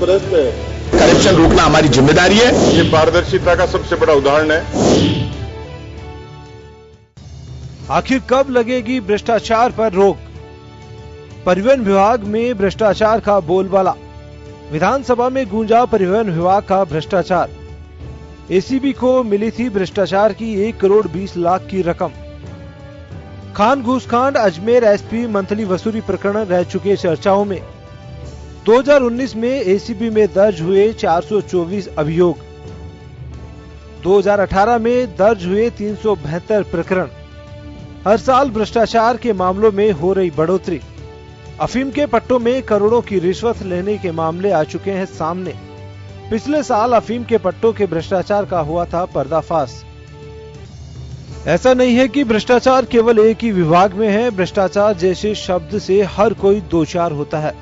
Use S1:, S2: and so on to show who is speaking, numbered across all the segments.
S1: भ्रष्ट है।
S2: करप्शन रोकना हमारी जिम्मेदारी है।
S1: ये पारदर्शिता का सबसे बड़ा उदाहरण है।
S3: आखिर कब लगेगी भ्रष्टाचार पर रोक? परिवहन विभाग में भ्रष्टाचार का बोलबाला। विधानसभा में गूंजा परिवहन विभाग का भ्रष्टाचार। एसीबी को मिली थी भ्रष्टाचार की 1 करोड़ 20 लाख की रकम। खान घूसकांड अजमेर एसपी मंथली वसूली प्रकरण रह चुके चर्चाओं में। 2019 में एसीबी में दर्ज हुए 424 अभियोग। 2018 में दर्ज हुए 372 प्रकरण। हर साल भ्रष्टाचार के मामलों में हो रही बढ़ोतरी। अफीम के पट्टों में करोड़ों की रिश्वत लेने के मामले आ चुके हैं सामने। पिछले साल अफीम के पट्टों के भ्रष्टाचार का हुआ था पर्दाफाश। ऐसा नहीं है कि भ्रष्टाचार केवल एक ही विभाग में है। भ्रष्टाचार जैसे शब्द से हर कोई दो चार होता है।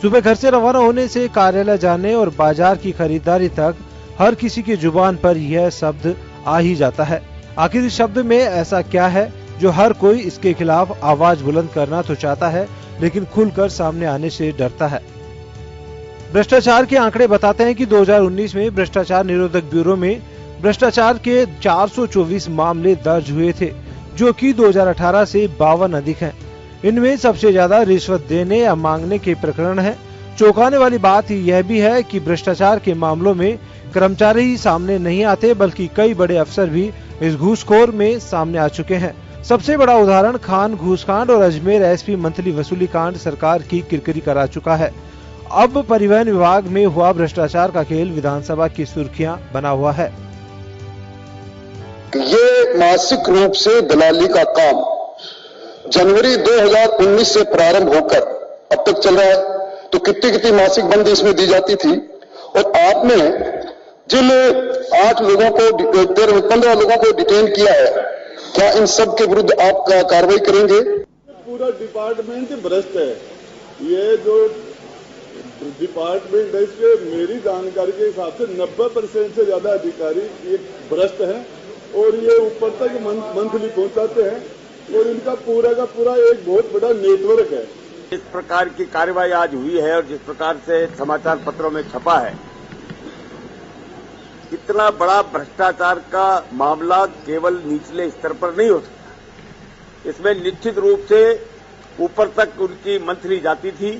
S3: सुबह घर से रवाना होने से कार्यालय जाने और बाजार की खरीदारी तक हर किसी की जुबान पर यह शब्द आ ही जाता है। आखिर इस शब्द में ऐसा क्या है जो हर कोई इसके खिलाफ आवाज बुलंद करना तो चाहता है, लेकिन खुलकर सामने आने से डरता है। भ्रष्टाचार के आंकड़े बताते हैं कि 2019 में भ्रष्टाचार निरोधक ब्यूरो में भ्रष्टाचार के 424 मामले दर्ज हुए थे, जो कि 2018 से 52 अधिक हैं। इनमें सबसे ज्यादा रिश्वत देने या मांगने के प्रकरण हैं। चौंकाने वाली बात यह भी है कि भ्रष्टाचार के मामलों में कर्मचारी ही सामने नहीं आते, बल्कि कई बड़े अफसर भी इस घूसखोर में सामने आ चुके हैं। सबसे बड़ा उदाहरण खान घूसकांड और अजमेर एसपी मंथली वसूली कांड सरकार की किरकिरी करा चुका है। अब परिवहन विभाग में हुआ भ्रष्टाचार का खेल विधानसभा की सुर्खियां बना हुआ है।
S4: ये मासिक रूप से दलाली का काम जनवरी 2019 से प्रारंभ होकर अब तक चल रहा है। तो कितनी मासिक बंदी इसमें दी जाती थी, और आपने जिन 8 लोगों को 15 लोगों को डिटेन किया है, क्या इन सब के विरुद्ध आप कार्रवाई करेंगे?
S1: पूरा डिपार्टमेंट भ्रष्ट है। ये जो डिपार्टमेंट है, इसके मेरी जानकारी के हिसाब से 90% से ज्यादा अधिकारी ये भ्रष्ट हैं, और ये ऊपर तक मंथली पहुंचाते हैं, और इनका पूरा का पूरा एक बहुत बड़ा नेटवर्क है।
S5: इस प्रकार की कार्रवाई आज हुई है और जिस प्रकार से समाचार पत्रों में छपा है, इतना बड़ा भ्रष्टाचार का मामला केवल निचले स्तर पर नहीं हो सकता। इसमें निश्चित रूप से ऊपर तक उनकी मंथली जाती थी,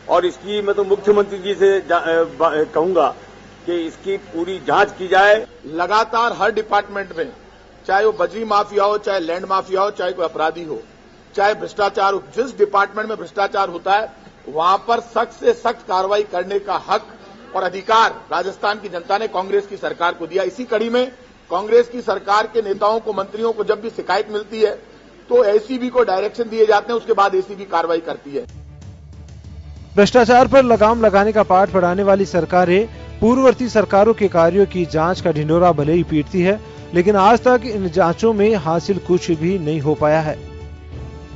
S5: और इसकी मैं तो मुख्यमंत्री जी से कहूंगा कि इसकी पूरी जांच की जाए।
S6: लगातार हर डिपार्टमेंट में, चाहे वो बजरी माफिया हो, चाहे लैंड माफिया हो, चाहे कोई अपराधी हो, चाहे भ्रष्टाचार हो, जिस डिपार्टमेंट में भ्रष्टाचार होता है वहां पर सख्त से सख्त कार्रवाई करने का हक और अधिकार राजस्थान की जनता ने कांग्रेस की सरकार को दिया। इसी कड़ी में कांग्रेस की सरकार के नेताओं को, मंत्रियों को जब भी शिकायत मिलती है तो एसीबी को डायरेक्शन दिए जाते हैं, उसके बाद एसीबी कार्रवाई करती है।
S3: भ्रष्टाचार पर लगाम लगाने का पाठ पढ़ाने वाली सरकारें पूर्ववर्ती सरकारों के कार्यों की जांच का ढिंढोरा भले ही पीटती है, लेकिन आज तक इन जांचों में हासिल कुछ भी नहीं हो पाया है।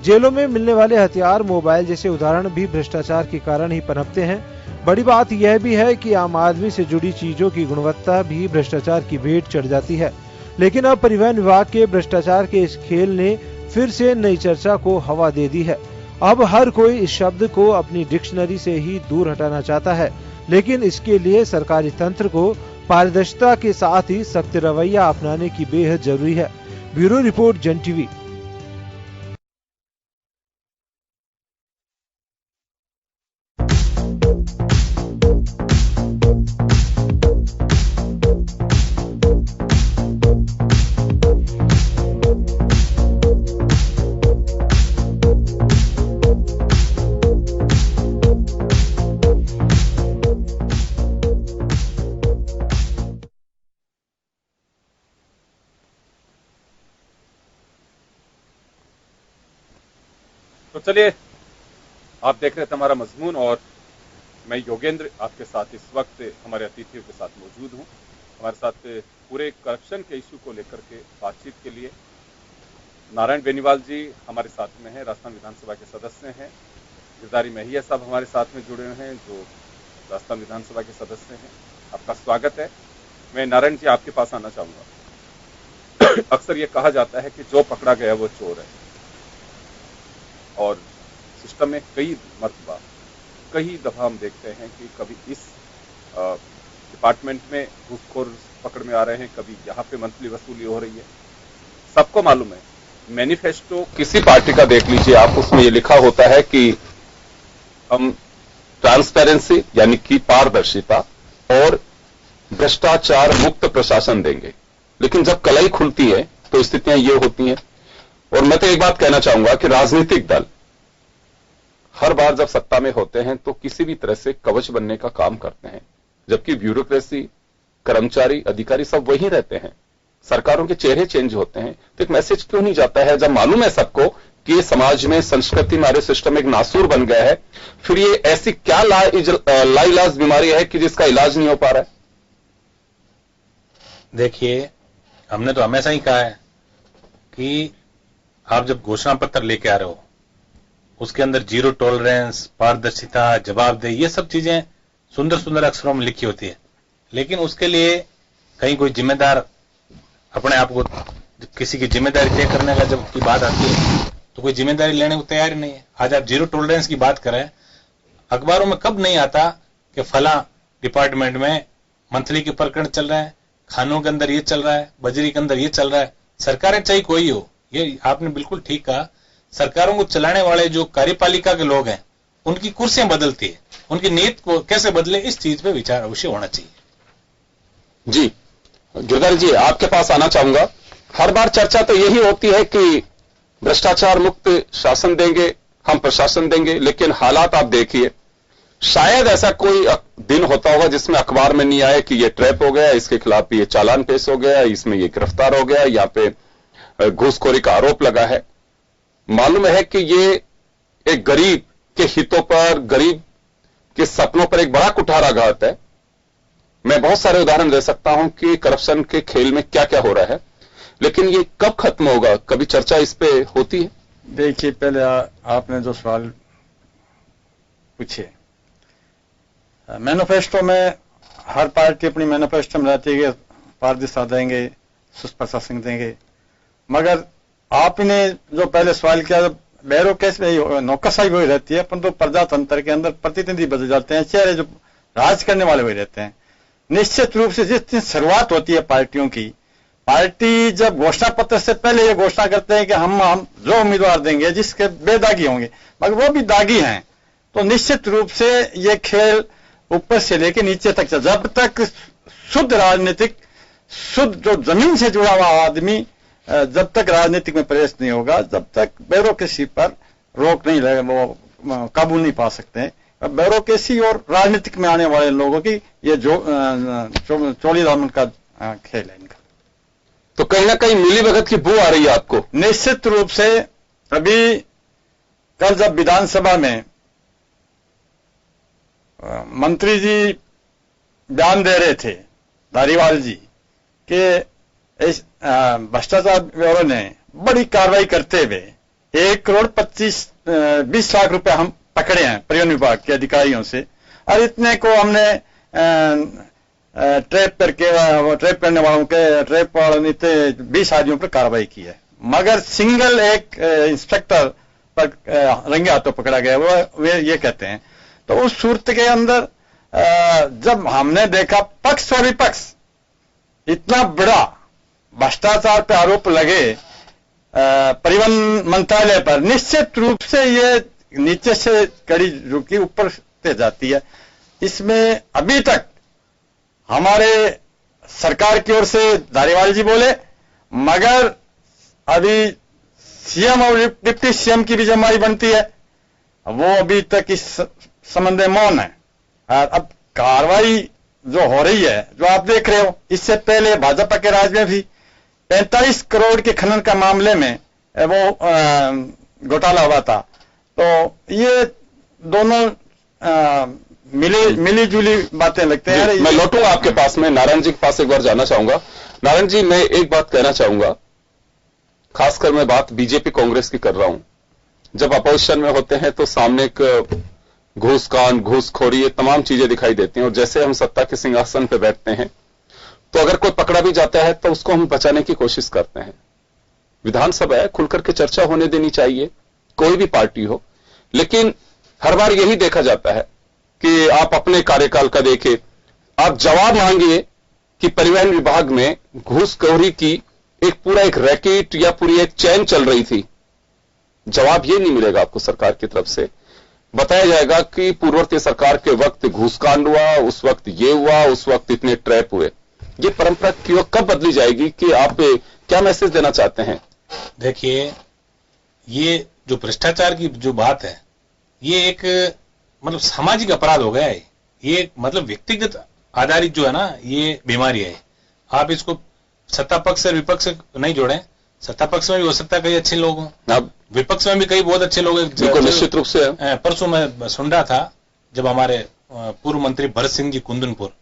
S3: जेलों में मिलने वाले हथियार, मोबाइल जैसे उदाहरण भी भ्रष्टाचार के कारण ही पनपते हैं। बड़ी बात यह भी है कि आम आदमी से जुड़ी चीजों की गुणवत्ता भी भ्रष्टाचार की भेंट चढ़ जाती है। लेकिन अब परिवहन विभाग के भ्रष्टाचार के इस खेल ने फिर से नई चर्चा को हवा दे दी है। अब हर कोई इस शब्द को अपनी डिक्शनरी से ही दूर हटाना चाहता है, लेकिन इसके लिए सरकारी तंत्र को पारदर्शिता के साथ ही सख्त रवैया अपनाने की बेहद जरूरी है। ब्यूरो रिपोर्ट, जन टीवी।
S7: तो चलिए, आप देख रहे थे हमारा मजमून, और मैं योगेंद्र आपके साथ इस वक्त हमारे अतिथियों के साथ मौजूद हूं। हमारे साथ पूरे करप्शन के इशू को लेकर के बातचीत के लिए नारायण बेनीवाल जी हमारे साथ में हैं, राजस्थान विधानसभा के सदस्य हैं। गिरधारी महिया साहब हमारे साथ में जुड़े हुए हैं, जो राजस्थान विधानसभा के सदस्य हैं। आपका स्वागत है। मैं नारायण जी आपके पास आना चाहूंगा। अक्सर ये कहा जाता है कि जो पकड़ा गया वो चोर है, और सिस्टम में कई दफा हम देखते हैं कि कभी इस डिपार्टमेंट में घूसखोर पकड़ में आ रहे हैं, कभी यहाँ पे मंथली वसूली हो रही है। सबको मालूम है, मैनिफेस्टो किसी पार्टी का देख लीजिए आप, उसमें ये लिखा होता है कि हम ट्रांसपेरेंसी यानी कि पारदर्शिता और भ्रष्टाचार मुक्त प्रशासन देंगे। लेकिन जब कलाई खुलती है तो स्थितियां ये होती हैं। और मैं तो एक बात कहना चाहूंगा कि राजनीतिक दल हर बार जब सत्ता में होते हैं तो किसी भी तरह से कवच बनने का काम करते हैं, जबकि ब्यूरोक्रेसी, कर्मचारी, अधिकारी सब वही रहते हैं। सरकारों के चेहरे चेंज होते हैं, तो एक मैसेज क्यों नहीं जाता है जब मालूम है सबको कि समाज में, संस्कृति में, हमारे सिस्टम एक नासूर बन गया है। फिर ये ऐसी क्या लाइलाज बीमारी है कि जिसका इलाज नहीं हो पा रहा है?
S8: देखिए, हमने तो हमेशा ही कहा है कि आप जब घोषणा पत्र लेके आ रहे हो, उसके अंदर जीरो टॉलरेंस, पारदर्शिता, जवाबदेही, ये सब चीजें सुंदर सुंदर अक्षरों में लिखी होती है। लेकिन उसके लिए कहीं कोई जिम्मेदार अपने आप को, किसी की जिम्मेदारी तय करने का जब की बात आती है तो कोई जिम्मेदारी लेने को तैयार ही नहीं है। आज आप जीरो टॉलरेंस की बात करें, अखबारों में कब नहीं आता कि फला डिपार्टमेंट में मंथली के प्रकरण चल रहे हैं, खानों के अंदर ये चल रहा है, बजरी के अंदर ये चल रहा है। सरकारें चाहे कोई हो, ये आपने बिल्कुल ठीक कहा, सरकारों को चलाने वाले जो कार्यपालिका के लोग हैं उनकी कुर्सियां बदलती है, उनकी नीयत को कैसे बदले, इस चीज पे विचार अवश्य होना चाहिए।
S7: जी गिरधर जी, आपके पास आना चाहूंगा। हर बार चर्चा तो यही होती है कि भ्रष्टाचार मुक्त शासन देंगे, हम प्रशासन देंगे, लेकिन हालात आप देखिए, शायद ऐसा कोई दिन होता होगा जिसमें अखबार में नहीं आए कि ये ट्रैप हो गया, इसके खिलाफ ये चालान पेश हो गया, इसमें ये गिरफ्तार हो गया, यहाँ पे घूसखोरी का आरोप लगा है। मालूम है कि ये एक गरीब के हितों पर, गरीब के सपनों पर एक बड़ा कुठाराघात है। मैं बहुत सारे उदाहरण दे सकता हूं कि करप्शन के खेल में क्या क्या हो रहा है, लेकिन ये कब खत्म होगा, कभी चर्चा इस पे होती है?
S9: देखिए, पहले आपने जो सवाल पूछे, मैनिफेस्टो में हर पार्टी अपनी मैनिफेस्टो में रहती है कि पारदर्शिता देंगे, सुप्रशासन देंगे, मगर आपने जो पहले सवाल किया, ब्यूरोक्रेसी में नौकरशाही वही रहती है, परंतु प्रजातंत्र के अंदर प्रतिनिधि बदल जाते हैं, चेहरे जो राज करने वाले वही रहते हैं। निश्चित रूप से जिस दिन शुरुआत होती है पार्टियों की, पार्टी जब घोषणा पत्र से पहले ये घोषणा करते हैं कि हम जो उम्मीदवार देंगे जिसके बेदागी होंगे, मगर वो भी दागी हैं, तो निश्चित रूप से ये खेल ऊपर से लेके नीचे तक चल, जब तक शुद्ध राजनीतिक, शुद्ध जो जमीन से जुड़ा हुआ आदमी जब तक राजनीतिक में प्रवेश नहीं होगा, जब तक ब्यूरोक्रेसी पर रोक नहीं लगे, वो काबू नहीं पा सकते हैं। ब्यूरोक्रेसी और राजनीतिक में आने वाले लोगों की ये जो चोली दामन का खेल है इनका।
S7: तो कहीं ना कहीं मिली भगत की बू आ रही है आपको?
S9: निश्चित रूप से। अभी कल जब विधानसभा में मंत्री जी बयान दे रहे थे, धारीवाल जी, कि इस भ्रष्टाचार ब्यूरो ने बड़ी कार्रवाई करते हुए 1,20 लाख रुपए हम पकड़े हैं परिवहन विभाग के अधिकारियों से, और इतने को हमने ट्रैप करने वालों के, ट्रैप वालों ने 20 आदमियों पर कार्रवाई की है, मगर सिंगल एक इंस्पेक्टर पर रंगे हाथों पकड़ा गया। वे ये कहते हैं, तो उस सूरत के अंदर जब हमने देखा पक्ष और विपक्ष इतना बड़ा भ्रष्टाचार पे आरोप लगे परिवहन मंत्रालय पर, निश्चित रूप से ये नीचे से कड़ी रुकी ऊपर से जाती है। इसमें अभी तक हमारे सरकार की ओर से धारीवाल जी बोले, मगर अभी सीएम और डिप्टी सीएम की भी जिम्मेदारी बनती है, वो अभी तक इस संबंध में मौन है। और अब कार्रवाई जो हो रही है, जो आप देख रहे हो, इससे पहले भाजपा के राज में भी 45 करोड़ के खनन का मामले में वो घोटाला हुआ था। तो ये दोनों मिली जुली बातें लगते हैं।
S7: मैं लौटूंगा आपके पास में, नारायण जी के पास एक बार जाना चाहूंगा। नारायण जी, मैं एक बात कहना चाहूंगा, खासकर मैं बात बीजेपी कांग्रेस की कर रहा हूं। जब अपोजिशन में होते हैं तो सामने एक घूसकांड, घूसखोरी, ये तमाम चीजें दिखाई देती हैं, और जैसे हम सत्ता के सिंहासन पर बैठते हैं तो अगर कोई पकड़ा भी जाता है तो उसको हम बचाने की कोशिश करते हैं। विधानसभा है, खुलकर के चर्चा होने देनी चाहिए, कोई भी पार्टी हो, लेकिन हर बार यही देखा जाता है कि आप अपने कार्यकाल का देखें
S2: आप जवाब मांगिए कि परिवहन विभाग में घूसखोरी की एक रैकेट या पूरी एक चैन चल रही थी। जवाब ये नहीं मिलेगा आपको सरकार की तरफ से। बताया जाएगा कि पूर्ववर्ती सरकार के वक्त घूसकांड हुआ, उस वक्त ये हुआ, उस वक्त इतने ट्रैप हुए। ये परंपरा क्यों कब बदली जाएगी कि आप क्या मैसेज देना चाहते हैं?
S8: देखिए, ये जो भ्रष्टाचार की जो बात है, ये एक मतलब सामाजिक अपराध हो गया है। ये मतलब व्यक्तिगत आधारित जो है ना, ये बीमारी है। आप इसको सत्ता पक्ष और विपक्ष से नहीं जोड़ें। सत्ता पक्ष में भी हो सकता है कई अच्छे लोग हों, विपक्ष में भी कई बहुत अच्छे लोग हैं।
S2: निश्चित रूप से
S8: परसों मैं सुन रहा था, जब हमारे पूर्व मंत्री भरत सिंह जी कुंदनपुर,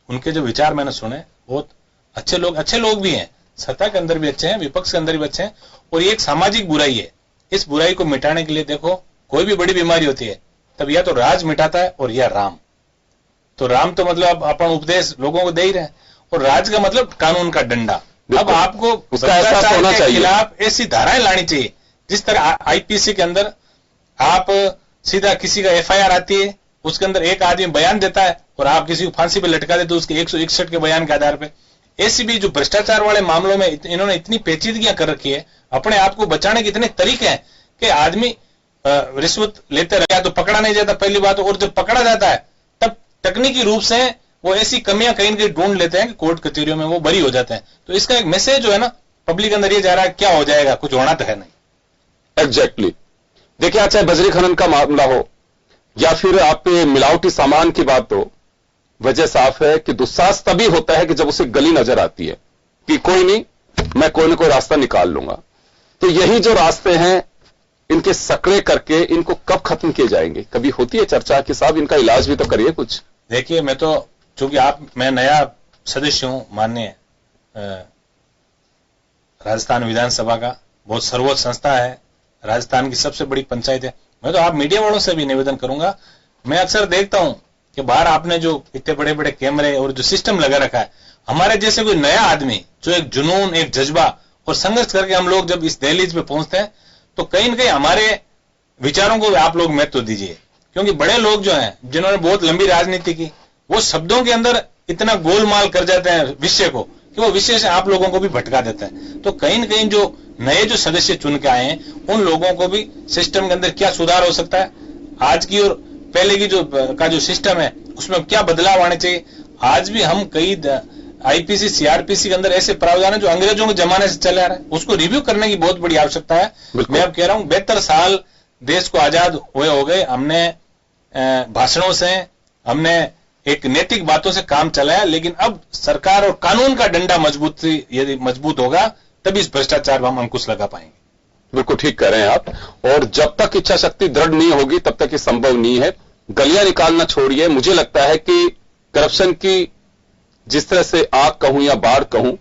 S8: उनके जो विचार मैंने सुने, बहुत अच्छे लोग भी हैं। सत्ता के अंदर भी अच्छे हैं, विपक्ष के अंदर भी अच्छे हैं। और ये एक सामाजिक बुराई है। इस बुराई को मिटाने के लिए देखो, कोई भी बड़ी बीमारी होती है तब या तो राज मिटाता है और या राम। तो राम तो मतलब अपन उपदेश लोगों को दे ही रहे हैं, और राज का मतलब कानून का डंडा। अब आपको
S2: उसका एहसास होना
S8: के
S2: चाहिए।
S8: खिलाफ ऐसी धाराएं लानी चाहिए, जिस तरह आईपीसी के अंदर आप सीधा किसी का एफआईआर आती है, उसके अंदर एक आदमी बयान देता है और आप किसी को फांसी पे लटका देते हो उसके 161 के बयान के आधार पे। ऐसी भी जो भ्रष्टाचार वाले मामलों में इन्होंने इतनी पेचीदगियां कर रखी है, अपने आप को बचाने के इतने तरीके हैं कि आदमी रिश्वत लेते रहे तो पकड़ा नहीं जाता, पहली बात। और जब पकड़ा जाता है तब तकनीकी रूप से वो ऐसी कमियां कहीं न कहीं ढूंढ लेते हैं कि कोर्ट कचहरियों में वो बरी हो जाते हैं। तो इसका एक मैसेज जो है ना, पब्लिक के अंदर ये जा रहा है, क्या हो जाएगा, कुछ होना तो है नहीं।
S2: एग्जैक्टली। देखिए, आज चाहे बजरी खनन का मामला हो या फिर आप मिलावटी सामान की बात हो, वजह साफ है कि दुस्साहस तभी होता है कि जब उसे गली नजर आती है कि कोई नहीं, मैं कोई ना कोई रास्ता निकाल लूंगा। तो यही जो रास्ते हैं, इनके सकड़े करके इनको कब खत्म किए जाएंगे? कभी होती है चर्चा कि साहब इनका इलाज भी तो करिए कुछ।
S8: देखिए, मैं तो चूंकि मैं नया सदस्य हूं माननीय राजस्थान विधानसभा का, बहुत सर्वोच्च संस्था है, राजस्थान की सबसे बड़ी पंचायत है। मैं तो आप मीडिया वालों से भी निवेदन करूंगा। मैं अक्सर देखता हूं कि बाहर आपने जो इतने बड़े बड़े कैमरे और जो सिस्टम लगा रखा है, हमारे जैसे कोई नया आदमी जो एक जुनून, एक जज्बा और संघर्ष करके हम लोग जब इस दहलीज पे पहुंचते हैं, तो कहीं न कहीं हमारे विचारों को आप लोग महत्व दीजिए। क्योंकि बड़े लोग जो हैं, जिन्होंने बहुत लंबी राजनीति की, वो शब्दों के अंदर इतना गोलमाल कर जाते हैं विषय को कि वो विषय से आप लोगों को भी भटका देता है। तो कहीं न कहीं जो नए जो सदस्य चुन के आए हैं, उन लोगों को भी सिस्टम के अंदर क्या सुधार हो सकता है, आज की और पहले की जो सिस्टम है उसमें क्या बदलाव आने चाहिए। आज भी हम कई आईपीसी, सीआरपीसी के अंदर ऐसे प्रावधान है जो अंग्रेजों के जमाने से चले आ रहे हैं, उसको रिव्यू करने की बहुत बड़ी आवश्यकता है। मैं अब कह रहा हूं, 72 साल देश को आजाद हुए हो गए, हमने भाषणों से, हमने एक नैतिक बातों से काम चलाया, लेकिन अब सरकार और कानून का डंडा यदि मजबूत होगा तभी इस भ्रष्टाचार पर हम अंकुश लगा पाएंगे।
S2: बिल्कुल ठीक कह रहे हैं आप। और जब तक इच्छा शक्ति दृढ़ नहीं होगी तब तक ये संभव नहीं है। गलियां निकालना छोड़िए, मुझे लगता है कि करप्शन की जिस तरह से आग कहूं या बाढ़ कहूं,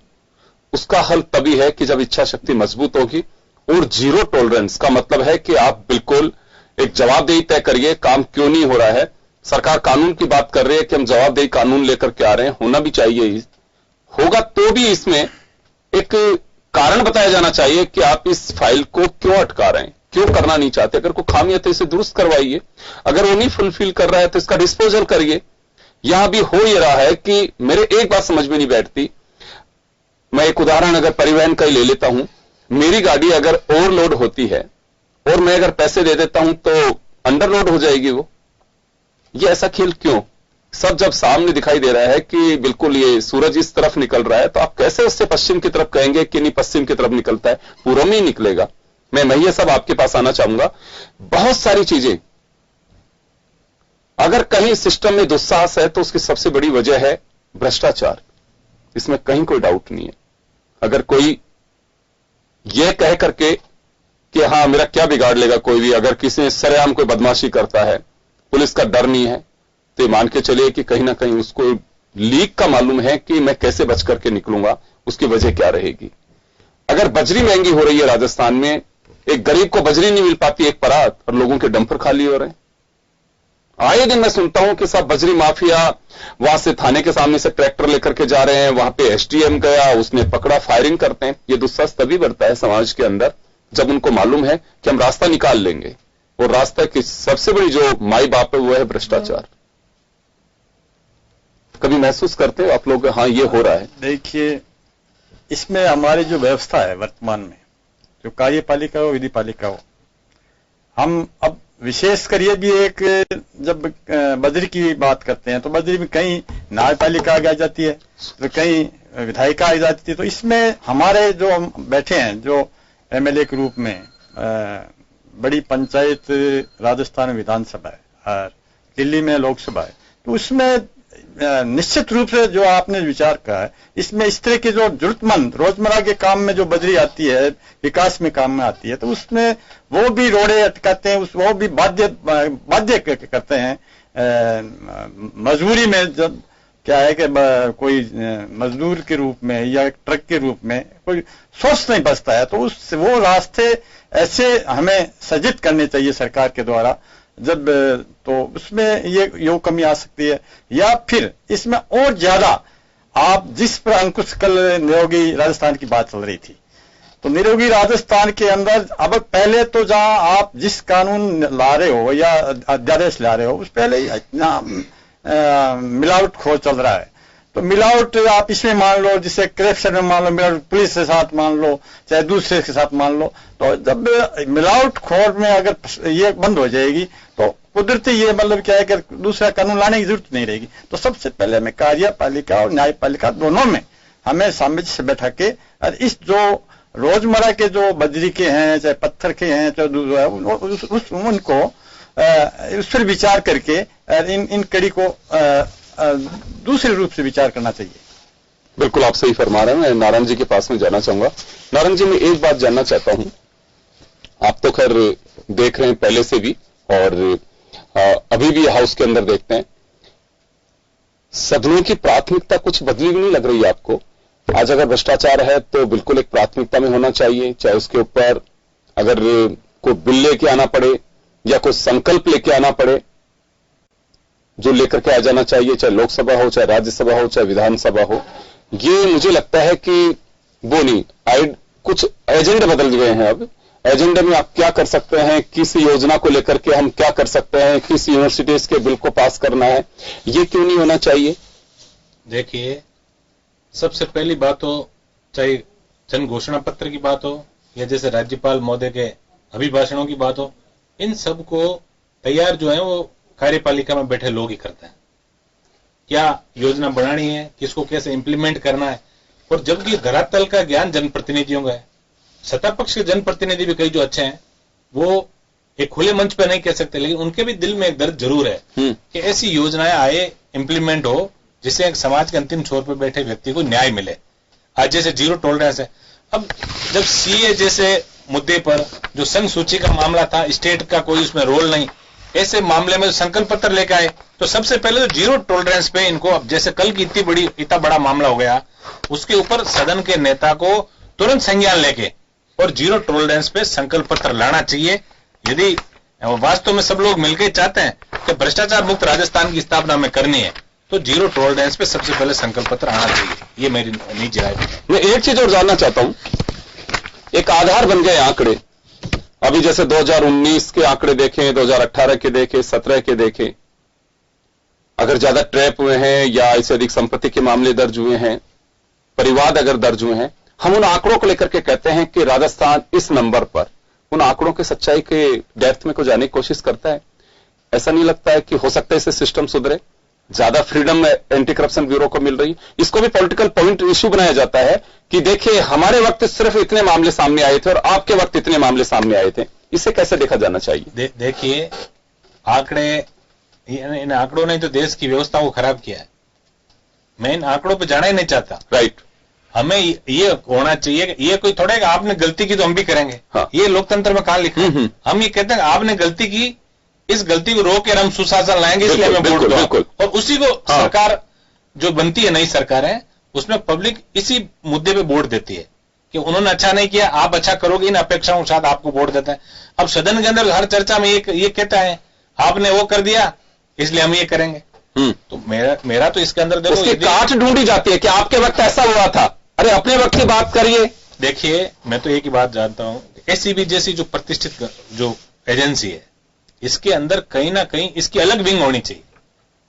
S2: उसका हल तभी है कि जब इच्छा शक्ति मजबूत होगी। और जीरो टॉलरेंस का मतलब है कि आप बिल्कुल एक जवाबदेही तय करिए, काम क्यों नहीं हो रहा है। सरकार कानून की बात कर रही है कि हम जवाबदेही कानून लेकर के आ रहे हैं, होना भी चाहिए। होगा तो भी इसमें एक कारण बताया जाना चाहिए कि आप इस फाइल को क्यों अटका रहे हैं, क्यों करना नहीं चाहते। अगर कोई खामी है तो इसे दुरुस्त करवाइए, अगर वो नहीं फुलफिल कर रहा है तो इसका डिस्पोजल करिए। यहां भी हो ये रहा है कि मेरे एक बात समझ में नहीं बैठती। मैं एक उदाहरण अगर परिवहन का ही ले लेता हूं, मेरी गाड़ी अगर ओवरलोड होती है और मैं अगर पैसे दे देता हूं तो अंडरलोड हो जाएगी वो। ये ऐसा खेल क्यों? सब जब सामने दिखाई दे रहा है कि बिल्कुल ये सूरज इस तरफ निकल रहा है, तो आप कैसे उससे पश्चिम की तरफ कहेंगे कि नहीं पश्चिम की तरफ निकलता है, पूर्व में ही निकलेगा। मैं ये सब आपके पास आना चाहूंगा। बहुत सारी चीजें, अगर कहीं सिस्टम में दुस्साहस है तो उसकी सबसे बड़ी वजह है भ्रष्टाचार, इसमें कहीं कोई डाउट नहीं है। अगर कोई यह कह करके कि हां मेरा क्या बिगाड़ लेगा कोई भी, अगर किसी ने सरेआम कोई बदमाशी करता है, पुलिस का डर नहीं है, तो मान के चलिए कि कहीं ना कहीं उसको लीक का मालूम है कि मैं कैसे बच करके निकलूंगा, उसकी वजह क्या रहेगी। अगर बजरी महंगी हो रही है राजस्थान में, एक गरीब को बजरी नहीं मिल पाती एक परात, और लोगों के डंपर खाली हो रहे हैं। आए दिन मैं सुनता हूं कि सब बजरी माफिया वहां से थाने के सामने से ट्रैक्टर लेकर के जा रहे हैं, वहां पे एसडीएम गया, उसने पकड़ा, फायरिंग करते हैं। ये दुस्साहस तभी बढ़ता है समाज के अंदर जब उनको मालूम है कि हम रास्ता निकाल लेंगे, और रास्ता की सबसे बड़ी जो माई बाप है वो है भ्रष्टाचार। कभी महसूस करते हो आप लोग, हाँ ये हो रहा है?
S9: देखिए, इसमें हमारी जो व्यवस्था है वर्तमान में, जो कार्यपालिका हो विधि पालिका हो, हम अब विशेषकर ये भी एक, जब बजरी की बात करते हैं तो बजरी में कहीं न्यायपालिका आ जाती है तो कहीं विधायिका आ जाती है। तो इसमें हमारे जो हम बैठे हैं जो एमएलए के रूप में, बड़ी पंचायत राजस्थान में विधानसभा है और दिल्ली में लोकसभा है, तो उसमें निश्चित रूप से जो आपने विचार कहा है, इसमें इस तरह के जो जरूरतमंद रोजमर्रा के काम में जो बजरी आती है, विकास में काम में आती है, तो उसमें वो भी रोड़े अटकाते हैं, वो भी बाध्य करते हैं। मजबूरी में जब क्या है कि कोई मजदूर के रूप में या ट्रक के रूप में कोई सोर्स नहीं बचता है, तो वो रास्ते ऐसे हमें सृजित करने चाहिए सरकार के द्वारा, जब तो उसमें ये कमी आ सकती है। या फिर इसमें और ज्यादा, आप जिस पर अंकुश कल निरोगी राजस्थान की बात चल रही थी, तो निरोगी राजस्थान के अंदर अब पहले तो जहां आप जिस कानून ला रहे हो या अध्यादेश ला रहे हो, उस पहले ही इतना मिलावट खोर चल रहा है। तो मिलावट आप इसमें मान लो, जिसे करप्शन में मान लो, मिलावट पुलिस के साथ मान लो, चाहे दूसरे के साथ मान लो, तो जब मिलावट खोर में अगर ये बंद हो जाएगी तो कुदरती ये मतलब क्या है कि दूसरा कानून लाने की जरूरत नहीं रहेगी। तो सबसे पहले हमें कार्यपालिका और न्यायपालिका दोनों में हमें सामंजस्य से बैठा के, और इस जो रोजमर्रा के जो बजरी के हैं, चाहे पत्थर के हैं, चाहे उनको उस पर विचार करके इन कड़ी को दूसरे रूप से विचार करना चाहिए।
S2: बिल्कुल आप सही फरमा रहे हैं। मैं नारायण जी के पास में जाना चाहूंगा। नारायण जी, मैं एक बात जानना चाहता हूं, आप तो खैर देख रहे हैं पहले से भी और अभी भी हाउस के अंदर देखते हैं, सदनों की प्राथमिकता कुछ बदली नहीं लग रही है आपको? आज अगर भ्रष्टाचार है तो बिल्कुल एक प्राथमिकता में होना चाहिए, चाहे उसके ऊपर अगर कोई बिल लेके आना पड़े या कोई संकल्प लेके आना पड़े, जो लेकर के आ जाना चाहिए, चाहे लोकसभा हो, चाहे राज्यसभा हो, चाहे विधानसभा हो। ये मुझे लगता है कि वो नहीं, कुछ एजेंडे बदल गए हैं। अब एजेंडे में आप क्या कर सकते हैं, किस योजना को लेकर के हम क्या कर सकते हैं, किस यूनिवर्सिटीज के बिल को पास करना है, ये क्यों नहीं होना चाहिए?
S8: देखिए, सबसे पहली बात हो, चाहे जन घोषणा पत्र की बात हो या जैसे राज्यपाल महोदय के अभिभाषणों की बात हो, इन सब को तैयार जो है वो कार्यपालिका में बैठे लोग ही करते हैं। क्या योजना बनानी है, किसको कैसे इंप्लीमेंट करना है, और जबकि धरातल का ज्ञान जनप्रतिनिधियों का है। सत्ता पक्ष के जनप्रतिनिधि भी कई जो अच्छे हैं, वो एक खुले मंच पे नहीं कह सकते, लेकिन उनके भी दिल में एक दर्द जरूर है कि ऐसी योजनाएं आए, इंप्लीमेंट हो, जिससे एक समाज के अंतिम छोर पर बैठे व्यक्ति को न्याय मिले। आज जैसे जीरो टॉलरेंस है, अब जब सीए जैसे मुद्दे पर जो संघ सूची का मामला था, स्टेट का कोई उसमें रोल नहीं, ऐसे मामले में संकल्प पत्र लेकर आए, तो सबसे पहले तो जीरो टॉलरेंस पे इनको, अब जैसे कल की इतना बड़ा मामला हो गया, उसके ऊपर सदन के नेता को तुरंत संज्ञान लेके और जीरो टॉलरेंस पे संकल्प पत्र लाना चाहिए। यदि वास्तव में सब लोग मिलकर चाहते हैं कि भ्रष्टाचार मुक्त राजस्थान की स्थापना हमें करनी है, तो जीरो टॉलरेंस पे सबसे पहले संकल्प पत्र आना चाहिए। ये मेरी निजी राय है।
S2: मैं एक चीज और जानना चाहता हूं, एक आधार बन गए आंकड़े, अभी जैसे 2019 के आंकड़े देखें, 2018 के देखें, 17 के देखें, अगर ज्यादा ट्रैप हुए हैं या इससे अधिक संपत्ति के मामले दर्ज हुए हैं, परिवाद अगर दर्ज हुए हैं, हम उन आंकड़ों को लेकर के कहते हैं कि राजस्थान इस नंबर पर, उन आंकड़ों के सच्चाई के डेप्थ में को जाने की कोशिश करता है। ऐसा नहीं लगता है कि हो सकता है इससे सिस्टम सुधरे, ज्यादा फ्रीडम एंटी करप्शन ब्यूरो को मिल रही? इसको भी पॉलिटिकल पॉइंट इश्यू बनाया जाता है कि देखिए हमारे वक्त सिर्फ इतने मामले सामने आए थे और आपके वक्त इतने मामले सामने आए थे। इसे कैसे देखा जाना चाहिए?
S8: देखिए, आंकड़े, इन आंकड़ों ने तो देश की व्यवस्था को खराब किया है। मैं इन आंकड़ों पे जाना ही नहीं चाहता।
S2: राइट,
S8: हमें ये होना चाहिए, ये कोई थोड़ा कि आपने गलती की तो हम भी करेंगे।
S2: हाँ।
S8: ये लोकतंत्र में कहां लिखा है? हम ये कहते हैं आपने गलती की, इस गलती को रोक कर हम सुशासन लाएंगे, इसलिए हमें वोट दो। और उसी को सरकार जो बनती है, नई सरकार है, उसमें पब्लिक इसी मुद्दे पे वोट देती है कि उन्होंने अच्छा नहीं किया, आप अच्छा करोगे, इन अपेक्षाओं के साथ आपको वोट देता है। अब सदन के अंदर हर चर्चा में ये कहता है आपने वो कर दिया इसलिए हम ये करेंगे। तो मेरा तो इसके अंदर देखो,
S2: उसकी काट ढूंढी जाती है कि आपके वक्त ऐसा हुआ था, अरे अपने वक्त की बात करिए।
S8: देखिए, मैं तो एक ही बात जानता हूं, एसीबी जैसी जो प्रतिष्ठित जो एजेंसी है, इसके अंदर कहीं ना कहीं इसकी अलग विंग होनी चाहिए।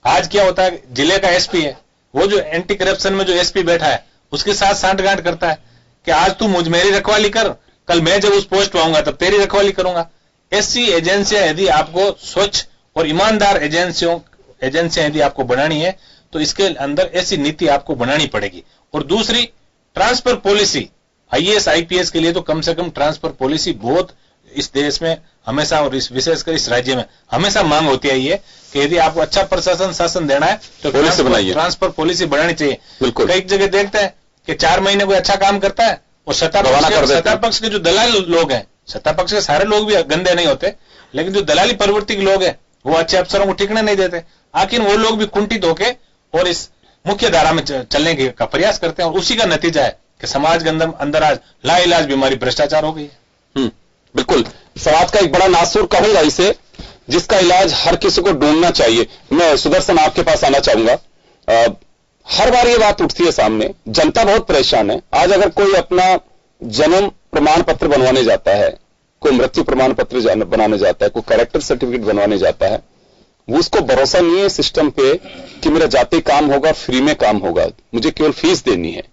S8: आज क्या होता है, जिले का एसपी है, वो जो एंटी करप्शन में जो एसपी बैठा है उसके साथ सांठगांठ करता है कि आज तू मेरी रखवाली कर, कल मैं जब उस पोस्ट पर आऊंगा तब तेरी रखवाली करूंगा। ऐसी एजेंसियां यदि आपको स्वच्छ और ईमानदार एजेंसियां यदि आपको बनानी है तो इसके अंदर ऐसी नीति आपको बनानी पड़ेगी। और दूसरी, ट्रांसफर पॉलिसी, आईएएस आईपीएस के लिए तो कम से कम ट्रांसफर पॉलिसी बहुत इस देश में हमेशा और विशेषकर इस राज्य में हमेशा मांग होती है ये कि यदि आपको अच्छा प्रशासन शासन देना है तो
S2: पॉलिसी बनाइए,
S8: ट्रांसफर पॉलिसी बनानी चाहिए।
S2: बिल्कुल।
S8: कई जगह देखते हैं कि 4 महीने कोई अच्छा काम करता है और सत्ता पक्ष के जो दलाल लोग हैं, सत्ता पक्ष के सारे लोग भी गंदे नहीं होते, लेकिन जो दलाली प्रवृत्ति के लोग हैं वो अच्छे अफसरों को टिकने नहीं देते। आखिर वो लोग भी कुंठित होके और इस मुख्य धारा में चलने का प्रयास करते हैं और उसी का नतीजा है कि समाज के अंदर आज लाइलाज बीमारी भ्रष्टाचार हो गई है।
S2: बिल्कुल, समाज का एक बड़ा नासूर कहूंगा इसे, जिसका इलाज हर किसी को ढूंढना चाहिए। मैं सुदर्शन आपके पास आना चाहूंगा। हर बार ये बात उठती है सामने, जनता बहुत परेशान है। आज अगर कोई अपना जन्म प्रमाण पत्र बनवाने जाता है, कोई मृत्यु प्रमाण पत्र बनाने जाता है, कोई कैरेक्टर सर्टिफिकेट बनवाने जाता है, वो उसको भरोसा नहीं है सिस्टम पे कि मेरा जाते काम होगा, फ्री में काम होगा, मुझे केवल फीस देनी है।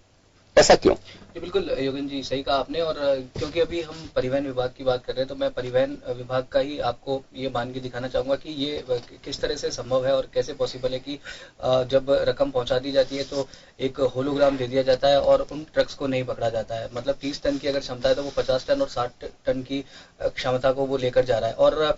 S2: ऐसा क्यों?
S10: बिल्कुल योगेंद्र जी, सही कहा आपने। और क्योंकि अभी हम परिवहन विभाग की बात कर रहे हैं तो मैं परिवहन विभाग का ही आपको ये मान के दिखाना चाहूंगा कि ये किस तरह से संभव है और कैसे पॉसिबल है कि जब रकम पहुंचा दी जाती है तो एक होलोग्राम दे दिया जाता है और उन ट्रक्स को नहीं पकड़ा जाता है। मतलब 30 टन की अगर क्षमता है तो वो 50 टन और 60 टन की क्षमता को वो लेकर जा रहा है। और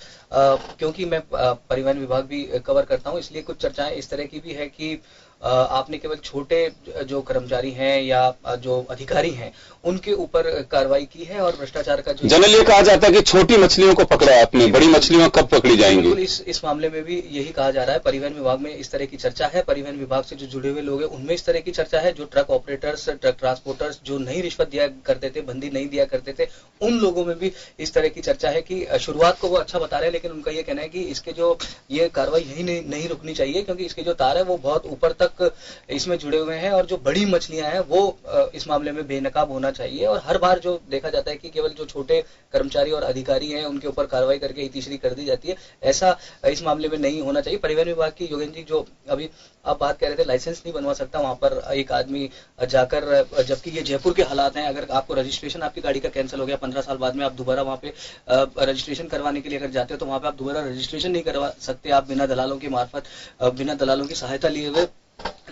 S10: क्योंकि मैं परिवहन विभाग भी कवर करता हूँ इसलिए कुछ चर्चाएं इस तरह की भी है कि आपने केवल छोटे जो कर्मचारी हैं या जो अधिकारी हैं उनके ऊपर कार्रवाई की है और भ्रष्टाचार का जो
S2: जनरली ये कहा जाता है कि छोटी मछलियों को पकड़ा आपने, बड़ी मछलियां कब पकड़ी जाएंगी?
S10: बिल्कुल, इस मामले में भी यही कहा जा रहा है। परिवहन विभाग में इस तरह की चर्चा है, परिवहन विभाग से जो जुड़े हुए लोग हैं उनमें इस तरह की चर्चा है। जो ट्रक ऑपरेटर्स, ट्रक ट्रांसपोर्टर्स जो नहीं रिश्वत दिया करते थे, बंदी नहीं दिया करते थे, उन लोगों में भी इस तरह की चर्चा है कि शुरुआत को वो अच्छा बता रहे हैं, लेकिन उनका ये कहना है कि इसके जो ये कार्रवाई यही नहीं रुकनी चाहिए क्योंकि इसके जो तार है वो बहुत ऊपर तक इसमें जुड़े हुए हैं और जो बड़ी मछलियां हैं वो इस मामले में बेनकाब होना चाहिए। और हर बार जो देखा जाता है कि केवल जो छोटे कर्मचारी और अधिकारी हैं उनके ऊपर कार्रवाई करके तीसरी कर दी जाती है, ऐसा इस मामले में नहीं होना चाहिए। परिवहन विभाग की योगेंद्र जी जो अभी आप बात कह रहे थे लाइसेंस नहीं बनवा सकता वहां पर एक आदमी जाकर, जबकि ये जयपुर के हालात हैं, अगर आपको रजिस्ट्रेशन आपकी गाड़ी का कैंसिल हो गया 15 साल बाद में आप दोबारा वहां पे रजिस्ट्रेशन करवाने के लिए अगर जाते हो तो वहां पे आप दोबारा रजिस्ट्रेशन नहीं करवा सकते। आप बिना दलालों के मार्फत, बिना दलालों की सहायता लिए हुए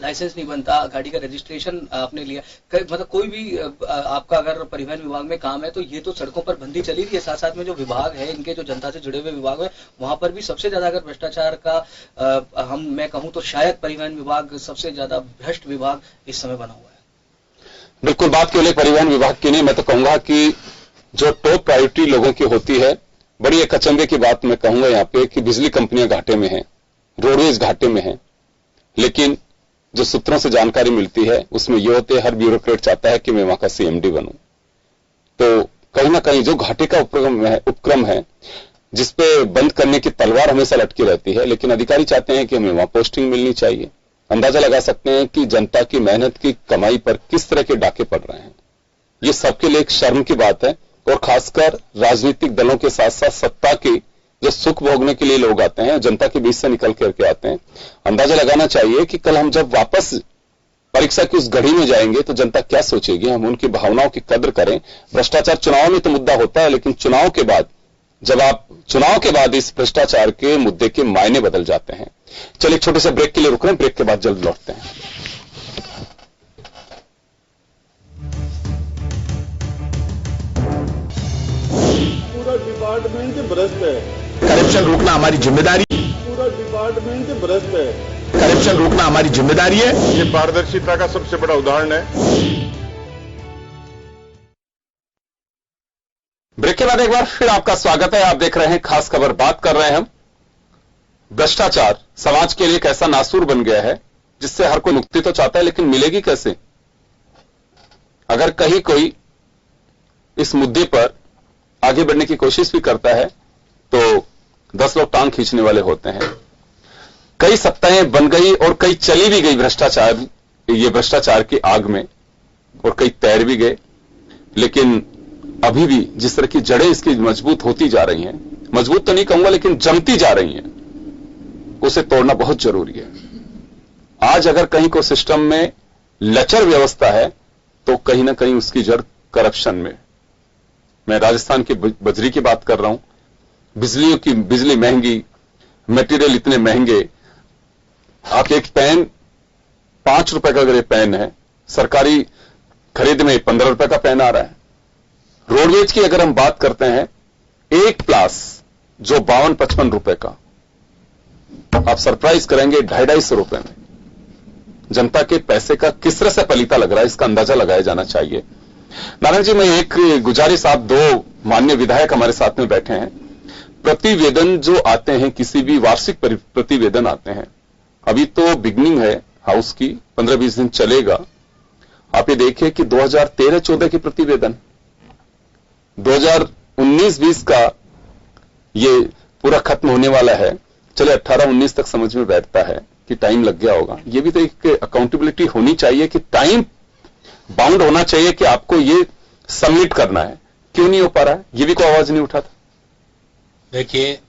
S10: लाइसेंस नहीं बनता, गाड़ी का रजिस्ट्रेशन आपने लिया, मतलब कोई भी आपका अगर परिवहन विभाग में काम है तो ये तो सड़कों पर बंदी चली रही है। साथ साथ में जो विभाग है इनके जो जनता से जुड़े हुए विभाग है वहां पर भी सबसे ज्यादा अगर भ्रष्टाचार का मैं कहूं तो शायद परिवहन विभाग सबसे ज्यादा भ्रष्ट विभाग इस समय बना हुआ है।
S2: बिल्कुल, बात केवल परिवहन विभाग की नहीं, मैं तो कहूंगा कि जो टॉप प्रायोरिटी लोगों की होती है, बड़ी एक अचंभे की बात मैं कहूंगा यहाँ पे कि बिजली कंपनियां घाटे में हैं, रोडवेज घाटे में हैं, लेकिन जो सूत्रों से जानकारी मिलती है उसमें यह होते है हर ब्यूरोक्रेट चाहता है कि मैं वहां का सीएमडी बनूं। तो कहीं ना कहीं जो घाटे का उपक्रम है जिसपे बंद करने की तलवार हमेशा लटकी रहती है, लेकिन अधिकारी चाहते हैं कि हमें वहां पोस्टिंग मिलनी चाहिए। अंदाजा लगा सकते हैं कि जनता की मेहनत की कमाई पर किस तरह के डाके पड़ रहे हैं। ये सबके लिए एक शर्म की बात है और खासकर राजनीतिक दलों के साथ साथ सत्ता की जो सुख भोगने के लिए लोग आते हैं, जनता के बीच से निकल करके आते हैं। अंदाजा लगाना चाहिए कि कल हम जब वापस परीक्षा की उस घड़ी में जाएंगे तो जनता क्या सोचेगी। हम उनकी भावनाओं की कद्र करें। भ्रष्टाचार चुनाव में तो मुद्दा होता है, लेकिन चुनाव के बाद जब आप चुनाव के बाद इस भ्रष्टाचार के मुद्दे के मायने बदल जाते हैं। चलिए छोटे से ब्रेक के लिए रुक रहे हैं, ब्रेक के बाद जल्द लौटते हैं।
S1: पूरा डिपार्टमेंट भ्रष्ट है।
S11: करप्शन रोकना हमारी जिम्मेदारी,
S1: पूरा डिपार्टमेंट भ्रष्ट है।
S11: करप्शन रोकना हमारी जिम्मेदारी है।
S6: ये पारदर्शिता का सबसे बड़ा उदाहरण है।
S2: ब्रेक के बाद एक बार फिर आपका स्वागत है। आप देख रहे हैं खास खबर। बात कर रहे हैं हम भ्रष्टाचार समाज के लिए एक ऐसा नासूर बन गया है जिससे हर कोई मुक्ति तो चाहता है, लेकिन मिलेगी कैसे? अगर कहीं कोई इस मुद्दे पर आगे बढ़ने की कोशिश भी करता है तो 10 लोग टांग खींचने वाले होते हैं। कई सत्ताएं बन गई और कई चली भी गई भ्रष्टाचार की आग में, और कई तैर भी गए, लेकिन अभी भी जिस तरह की जड़ें इसकी मजबूत होती जा रही हैं, मजबूत तो नहीं कहूंगा लेकिन जमती जा रही हैं, उसे तोड़ना बहुत जरूरी है। आज अगर कहीं को सिस्टम में लचर व्यवस्था है तो कहीं ना कहीं उसकी जड़ करप्शन में। मैं राजस्थान की बजरी की बात कर रहा हूं, बिजली महंगी, मटेरियल इतने महंगे। आप एक पेन 5 रुपए का अगर ये पेन है, सरकारी खरीद में 15 रुपए का पेन आ रहा है। रोडवेज की अगर हम बात करते हैं, एक प्लास जो 52-55 रुपए का, आप सरप्राइज करेंगे 250 रुपए में। जनता के पैसे का किस तरह से पलीता लग रहा है, इसका अंदाजा लगाया जाना चाहिए। नारायण जी, मैं एक गुजारिश, आप 2 माननीय विधायक हमारे साथ में बैठे हैं, प्रतिवेदन जो आते हैं, किसी भी वार्षिक प्रतिवेदन आते हैं, अभी तो बिगनिंग है हाउस की, 15-20 दिन चलेगा। आप ये देखिए कि 2013-14 की प्रतिवेदन, 2019-20 का ये पूरा खत्म होने वाला है, चले 18-19 तक समझ में बैठता है कि टाइम लग गया होगा। ये भी तो एक अकाउंटेबिलिटी होनी चाहिए कि टाइम बाउंड होना चाहिए कि आपको ये सबमिट करना है। क्यों नहीं हो पा रहा है, ये भी कोई आवाज नहीं उठाता।
S8: देखिए,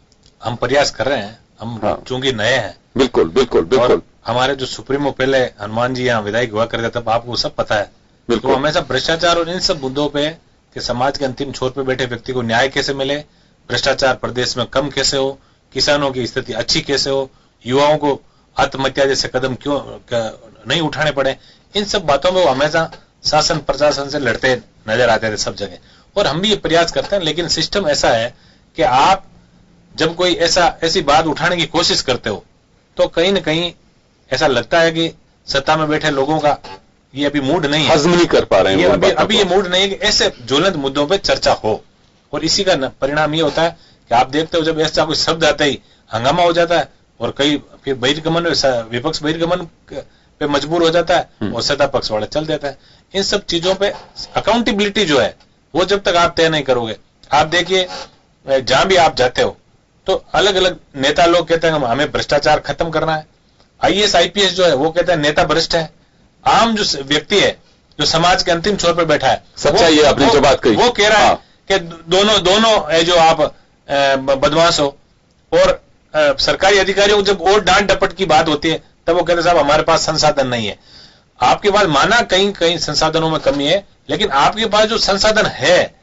S8: हम प्रयास कर रहे हैं, हम चूंकि नए हैं।
S2: बिल्कुल बिल्कुल बिल्कुल।
S8: हमारे जो सुप्रीमो पहले हनुमान जी यहाँ विधायक हुआ करते, तब आपको सब पता है। तो हमेशा भ्रष्टाचार और इन सब मुद्दों पे कि समाज के अंतिम छोर पे बैठे व्यक्ति को न्याय कैसे मिले, भ्रष्टाचार प्रदेश में कम कैसे हो, किसानों की स्थिति अच्छी कैसे हो, युवाओं को आत्महत्या जैसे कदम क्यों नहीं उठाने पड़े, इन सब बातों में वो हमेशा शासन प्रशासन से लड़ते नजर आते थे सब जगह। और हम भी ये प्रयास करते हैं, लेकिन सिस्टम ऐसा है कि आप जब कोई ऐसी बात उठाने की कोशिश करते हो तो कहीं ना कहीं ऐसा लगता है कि सत्ता में बैठे लोगों का ये अभी मूड नहीं है,
S2: हजम नहीं कर पा रहे हैं,
S8: अभी ये मूड नहीं है कि ऐसे ज्वलंत मुद्दों पे चर्चा हो। और इसी का परिणाम ये होता है कि आप देखते हो, जब ऐसा कोई शब्द आता ही हंगामा हो जाता है और कई फिर बहिर्गमन, विपक्ष बहिर्गमन पे मजबूर हो जाता है और सत्ता पक्ष वाला चल देता है। इन सब चीजों पे अकाउंटेबिलिटी जो है वो जब तक आप तय नहीं करोगे, आप देखिए जहां भी आप जाते हो तो अलग अलग नेता लोग कहते हैं हमें भ्रष्टाचार खत्म करना है। IAS IPS जो है वो कहते हैं नेता भ्रष्ट है। आम जो व्यक्ति है जो समाज के अंतिम छोर पर बैठा है,
S2: सच्चाई है आपने जो बात कही,
S8: वो कह रहा है कि दोनों है जो आप बदमाश हो। और सरकारी अधिकारियों को जब और डांट डपट की बात होती है तब वो कहते साहब हमारे पास संसाधन नहीं है। आपके पास माना कहीं कहीं संसाधनों में कमी है, लेकिन आपके पास जो संसाधन है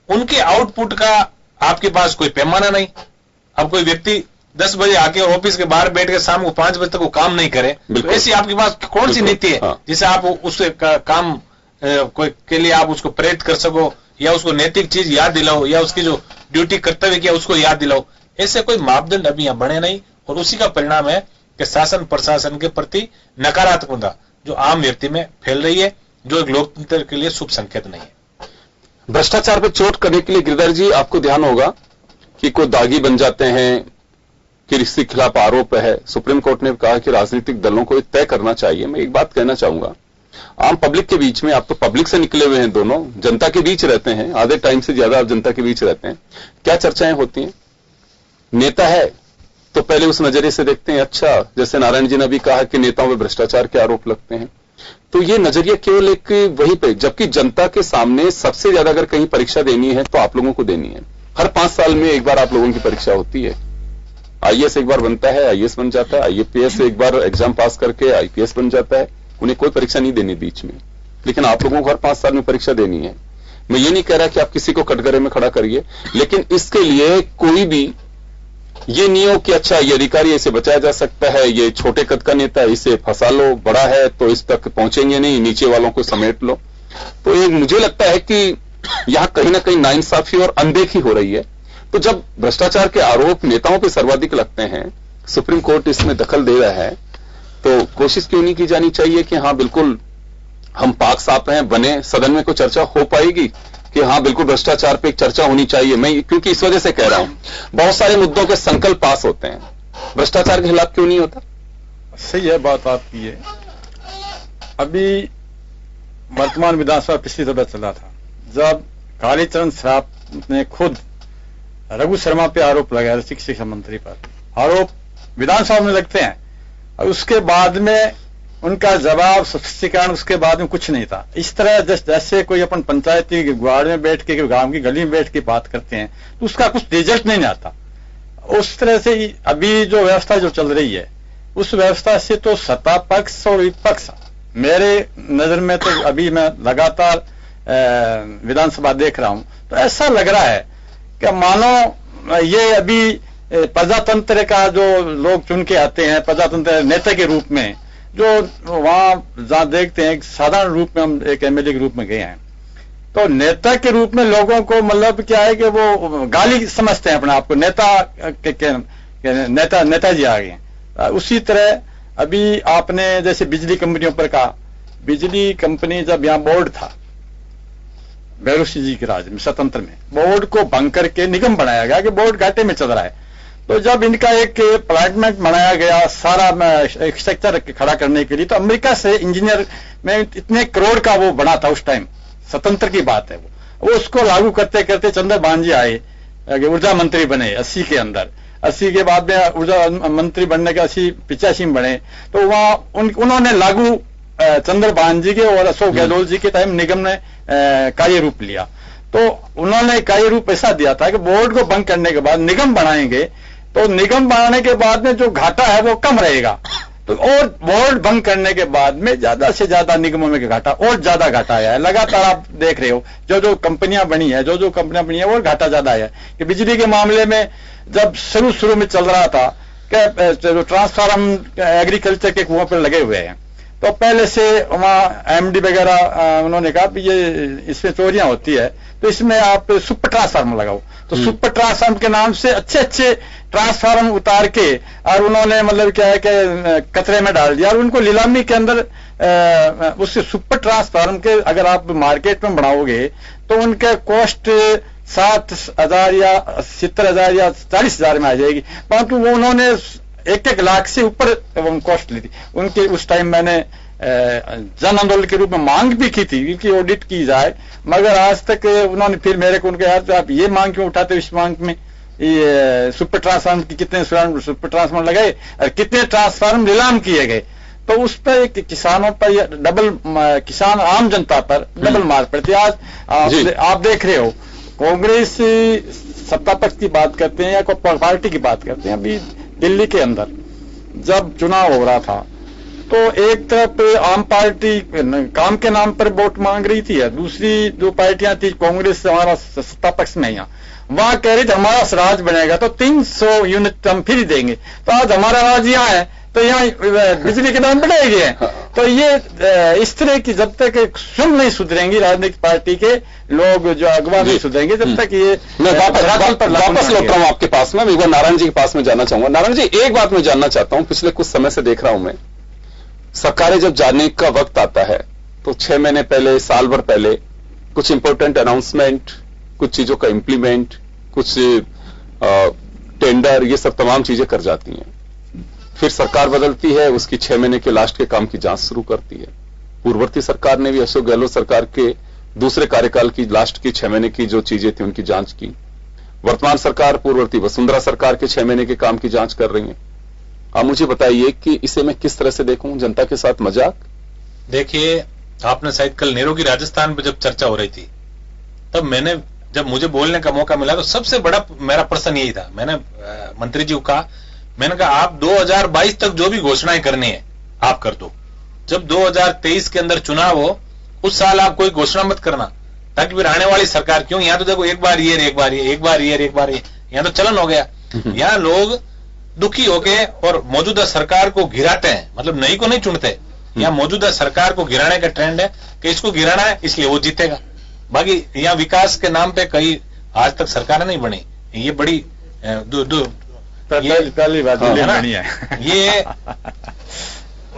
S8: उनके आउटपुट का आपके पास कोई पैमाना नहीं। अब कोई व्यक्ति 10 बजे आके ऑफिस के बाहर बैठ के शाम को 5 बजे तक वो काम नहीं करे, तो ऐसी आपके पास कौन सी नीति है जिसे आप उससे काम कोई के लिए आप उसको प्रेरित कर सको, या उसको नैतिक चीज याद दिलाओ, या उसकी जो ड्यूटी कर्तव्य किया उसको याद दिलाओ। ऐसे कोई मापदंड अभी यहां बने नहीं, और उसी का परिणाम है कि शासन प्रशासन के प्रति नकारात्मकता जो आम व्यक्ति में फैल रही है, जो एक लोकतंत्र के लिए शुभ संकेत नहीं है।
S2: भ्रष्टाचार पर चोट करने के लिए गिरधर जी आपको ध्यान होगा कि कोई दागी बन जाते हैं कि इसके खिलाफ आरोप है। सुप्रीम कोर्ट ने कहा कि राजनीतिक दलों को तय करना चाहिए। मैं एक बात कहना चाहूंगा, आम पब्लिक के बीच में, आप तो पब्लिक से निकले हुए हैं, दोनों जनता के बीच रहते हैं, आधे टाइम से ज्यादा आप जनता के बीच रहते हैं, क्या चर्चाएं होती हैं? नेता है तो पहले उस नजरिए से देखते हैं, अच्छा जैसे नारायण जी ने भी कहा कि नेताओं में भ्रष्टाचार के आरोप लगते हैं, तो ये नजरिया केवल एक वहीं पे, जबकि जनता के सामने सबसे ज्यादा अगर कहीं परीक्षा देनी है तो आप लोगों को देनी है। हर 5 साल में एक बार आप लोगों की परीक्षा होती है। IAS एक बार बनता है, IAS बन जाता है, IAPS एक बार एग्जाम पास करके IPS बन जाता है, उन्हें कोई परीक्षा नहीं देनी बीच में, लेकिन आप लोगों को हर 5 साल में परीक्षा देनी है। मैं ये नहीं कह रहा कि आप किसी को कटघरे में खड़ा करिए, लेकिन इसके लिए कोई भी ये नहीं हो कि अच्छा ये अधिकारी इसे बचाया जा सकता है, ये छोटे कद का नेता है इसे फंसा लो, बड़ा है तो इस तक पहुंचेंगे नहीं, नीचे वालों को समेट लो। तो ये मुझे लगता है कि यहां कहीं ना कहीं नाइंसाफी और अनदेखी हो रही है। तो जब भ्रष्टाचार के आरोप नेताओं पर सर्वाधिक लगते हैं, सुप्रीम कोर्ट इसमें दखल दे रहा है, तो कोशिश क्यों नहीं की जानी चाहिए कि हाँ बिल्कुल हम पाक साफ हैं, बने सदन में कोई चर्चा हो पाएगी कि हाँ बिल्कुल भ्रष्टाचार पे एक चर्चा होनी चाहिए। मैं क्योंकि इस वजह से कह रहा हूं, बहुत सारे मुद्दों के संकल्प पास होते हैं, भ्रष्टाचार के खिलाफ क्यों नहीं होता?
S9: सही है बात आपकी है। अभी वर्तमान विधानसभा पिछली दफा चला था जब कालीचरण श्राप ने खुद रघु शर्मा पे आरोप लगाया, शिक्षा मंत्री पर आरोप विधानसभा में लगते हैं, और उसके बाद में उनका जवाब स्पष्टीकरण उसके बाद में कुछ नहीं था। इस तरह जैसे कोई अपन पंचायती वार्ड में बैठ के गांव की गली में बैठ के बात करते हैं तो उसका कुछ रिजल्ट नहीं आता। उस तरह से अभी जो व्यवस्था जो चल रही है उस व्यवस्था से तो सत्ता पक्ष और विपक्ष, मेरे नजर में तो अभी मैं लगातार विधानसभा देख रहा हूं, तो ऐसा लग रहा है कि मानो ये अभी प्रजातंत्र का जो लोग चुन के आते हैं, प्रजातंत्र नेता के रूप में, जो वहां जहां देखते हैं साधारण रूप में हम एक एमएलए के रूप में गए हैं, तो नेता के रूप में लोगों को मतलब क्या है कि वो गाली समझते हैं अपने आप को, नेताजी आ गए। उसी तरह अभी आपने जैसे बिजली कंपनियों पर कहा, बिजली कंपनी जब यहां बोर्ड था भैरों जी के राज में, स्वतंत्र में, बोर्ड को भंग करके निगम बनाया गया कि बोर्ड घाटे में चल रहा है। तो जब इनका एक प्लांट बनाया गया सारा स्ट्रक्चर खड़ा करने के लिए, तो अमेरिका से इंजीनियर में इतने करोड़ का वो बना था उस टाइम, स्वतंत्र की बात है वो उसको लागू करते करते चंद्रभान जी आए, ऊर्जा मंत्री बने 80 के अंदर, 80 के बाद में ऊर्जा मंत्री बनने के 85 में बने। तो वहां उन्होंने लागू चंद्रभान जी के और अशोक गहलोत जी के टाइम निगम ने कार्य रूप लिया। तो उन्होंने कार्य रूप ऐसा दिया था कि बोर्ड को भंग करने के बाद निगम बनाएंगे, तो निगम बनाने के बाद में जो घाटा है वो कम रहेगा, तो और बोर्ड भंग करने के बाद में ज्यादा से ज्यादा निगमों में घाटा और ज्यादा घाटा आया है। लगातार आप देख रहे हो जो कंपनियां बनी है, जो कंपनियां बनी है वो घाटा ज्यादा आया है। कि बिजली के मामले में जब शुरू में चल रहा था कि जो ट्रांसफार्म एग्रीकल्चर के कुओं पर लगे हुए हैं, तो पहले से वहां एमडी वगैरह उन्होंने कहा ये इसमें चोरियां होती है, तो इसमें आप सुपर ट्रांसफार्मर लगाओ। तो सुपर ट्रांसफार्मर के नाम से अच्छे ट्रांसफार्मर उतार के और उन्होंने मतलब क्या है कि कचरे में डाल दिया, और उनको नीलामी के अंदर उससे सुपर ट्रांसफार्मर के अगर आप मार्केट में बनाओगे तो उनके कॉस्ट 7,000 या 70,000 या 40,000 में आ जाएगी, परंतु वो उन्होंने 1-1 लाख से ऊपर कॉस्ट ली थी उनके। उस टाइम मैंने जन आंदोलन के रूप में मांग भी की थी कि ऑडिट की जाए, मगर आज तक उन्होंने फिर मेरे को उनके यार आप ये मांग क्यों उठाते हो, इस मांग में ये सुपर ट्रांसफार्मर की कितने सुपर ट्रांसफार्मर लगाए और कितने ट्रांसफार्मर नीलाम किए गए, तो उस पर किसानों पर डबल, किसान आम जनता पर डबल मार पड़ती है। आज आप देख रहे हो कांग्रेस सत्ता पक्ष की बात करते हैं या कोई पार्टी की बात करते हैं, अभी दिल्ली के अंदर जब चुनाव हो रहा था तो एक तरफ आम पार्टी काम के नाम पर वोट मांग रही थी, दूसरी जो पार्टियां थी कांग्रेस हमारा सत्ता पक्ष में यहाँ वहां कह रही थी हमारा राज बनेगा तो 300 यूनिट हम फ्री देंगे, तो आज हमारा राज यहाँ है तो यहाँ बिजली के दाम बढ़ाए गए हैं। तो ये इस तरह की जब तक स्वयं नहीं सुधरेंगी राजनीतिक पार्टी के लोग, जो अगवा नहीं सुधरेंगे, जब तक ये
S2: मैं वापस लौट रहा हूं आपके पास में, एक बार नारायण जी के पास में जाना चाहूंगा। नारायण जी, एक बात मैं जानना चाहता हूं, पिछले कुछ समय से देख रहा हूं मैं, सरकारें जब जाने का वक्त आता है तो 6 महीने पहले, साल भर पहले कुछ इंपॉर्टेंट अनाउंसमेंट, कुछ चीजों का इंप्लीमेंट, कुछ टेंडर, ये सब तमाम चीजें कर जाती हैं। फिर सरकार बदलती है, उसकी 6 महीने के लास्ट के काम की जांच शुरू करती है। पूर्ववर्ती सरकार ने भी अशोक गहलोत सरकार के दूसरे कार्यकाल की लास्ट की 6 महीने की जो चीजें थी उनकी जांच की। वर्तमान सरकार पूर्ववर्ती वसुंधरा सरकार के 6 महीने के काम की जांच कर रही है। आप मुझे बताइए कि इसे मैं किस तरह से देखूं, जनता के साथ मजाक?
S8: देखिए, आपने शायद कल नेहरू की राजस्थान पर जब चर्चा हो रही थी, तब जब मुझे बोलने का मौका मिला तो सबसे बड़ा मेरा प्रश्न यही था। मैंने मंत्री जी को कहा, मैंने कहा आप 2022 तक जो भी घोषणाएं करनी है आप कर दो, जब 2023 के अंदर चुनाव हो उस साल आप कोई घोषणा मत करना, ताकि फिर आने वाली सरकार, क्यों यहाँ तो देखो एक बार ये, यहाँ तो चलन हो गया। यहाँ लोग दुखी होके और मौजूदा सरकार को गिराते हैं, मतलब नई को नहीं चुनते, यहाँ मौजूदा सरकार को गिराने का ट्रेंड है कि इसको गिराना है इसलिए वो जीतेगा। बाकी यहाँ विकास के नाम पे कई आज तक सरकार नहीं बनी, ये बड़ी
S9: पहली बात है ना,
S8: ये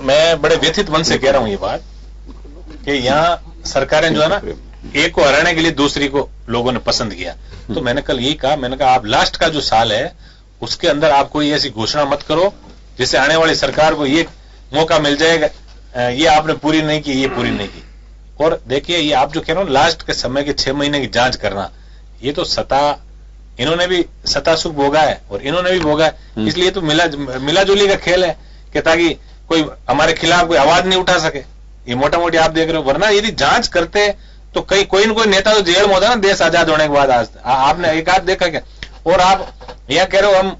S8: मैं बड़े व्यथित मन से कह रहा हूं ये बात कि यहाँ सरकारें जो है ना, एक को हराने के लिए दूसरी को लोगों ने पसंद किया। तो मैंने कल यही कहा, मैंने कहा आप लास्ट का जो साल है उसके अंदर आप कोई ऐसी घोषणा मत करो जिससे आने वाली सरकार को ये मौका मिल जाएगा, ये आपने पूरी नहीं की, ये पूरी नहीं की। और देखिए, ये आप जो कह रहे हो लास्ट के समय के 6 महीने की जांच करना, ये तो इन्होंने भी सत्ता सुख भोगा है और इन्होंने भी भोगा है, इसलिए तो मिलाजुली का खेल है कि ताकि कोई हमारे खिलाफ कोई आवाज नहीं उठा सके। ये मोटा मोटी आप देख रहे हो, वरना यदि जांच करते तो कोई न कोई नेता तो जेल में होता ना देश आजाद होने के बाद। आज आपने एक आध देखा क्या? और आप यह कह रहे हो हम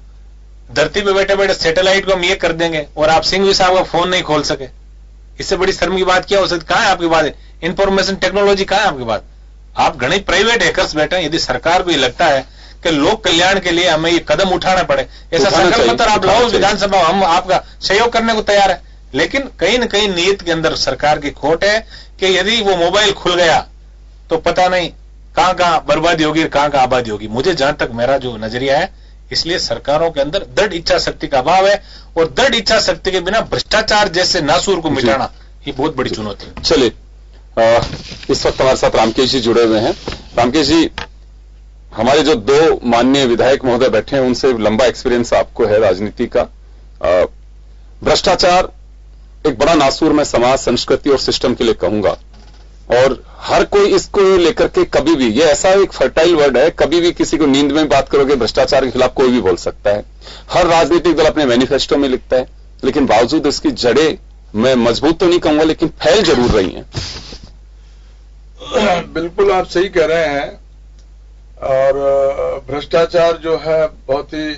S8: धरती पे बैठे बैठे सैटेलाइट को हम ये कर देंगे और आप सिंघवी साहब का फोन नहीं खोल सके, इससे बड़ी शर्म की बात क्या हो सकती? कहां है आपकी बात? इंफॉर्मेशन टेक्नोलॉजी कहां है आपकी बात? आप घने प्राइवेट हैकर्स बैठे हैं। यदि सरकार को ये लगता है कि लोक कल्याण के लिए हमें ये कदम उठाना पड़े, ऐसा संकल्प पत्र आप लाओ विधानसभा, हम आपका सहयोग करने को तैयार है। लेकिन कहीं न कहीं नीयत के अंदर सरकार की खोट है कि यदि वो मोबाइल खुल गया तो पता नहीं कहां कहां बर्बादी होगी, कहां कहां आबादी होगी। मुझे जहां तक मेरा जो नजरिया है, इसलिए सरकारों के अंदर दृढ़ इच्छा शक्ति का अभाव है और दृढ़ इच्छा शक्ति के बिना भ्रष्टाचार जैसे नासूर को मिटाना ये बहुत बड़ी चुनौती है।
S2: चलिए, इस वक्त हमारे साथ रामकेश जी जुड़े हुए हैं। रामकेश जी, हमारे जो दो माननीय विधायक महोदय बैठे हैं, उनसे लंबा एक्सपीरियंस आपको है राजनीति का। भ्रष्टाचार एक बड़ा नासूर मैं समाज, संस्कृति और सिस्टम के लिए कहूंगा, और हर कोई इसको लेकर के कभी भी, ये ऐसा एक फर्टाइल वर्ड है, कभी भी किसी को नींद में बात करोगे भ्रष्टाचार के खिलाफ कोई भी बोल सकता है। हर राजनीतिक दल अपने मैनिफेस्टो में लिखता है, लेकिन बावजूद इसकी जड़ें, मैं मजबूत तो नहीं कहूंगा लेकिन फैल जरूर रही हैं।
S12: बिल्कुल आप सही कह रहे हैं। और भ्रष्टाचार जो है बहुत ही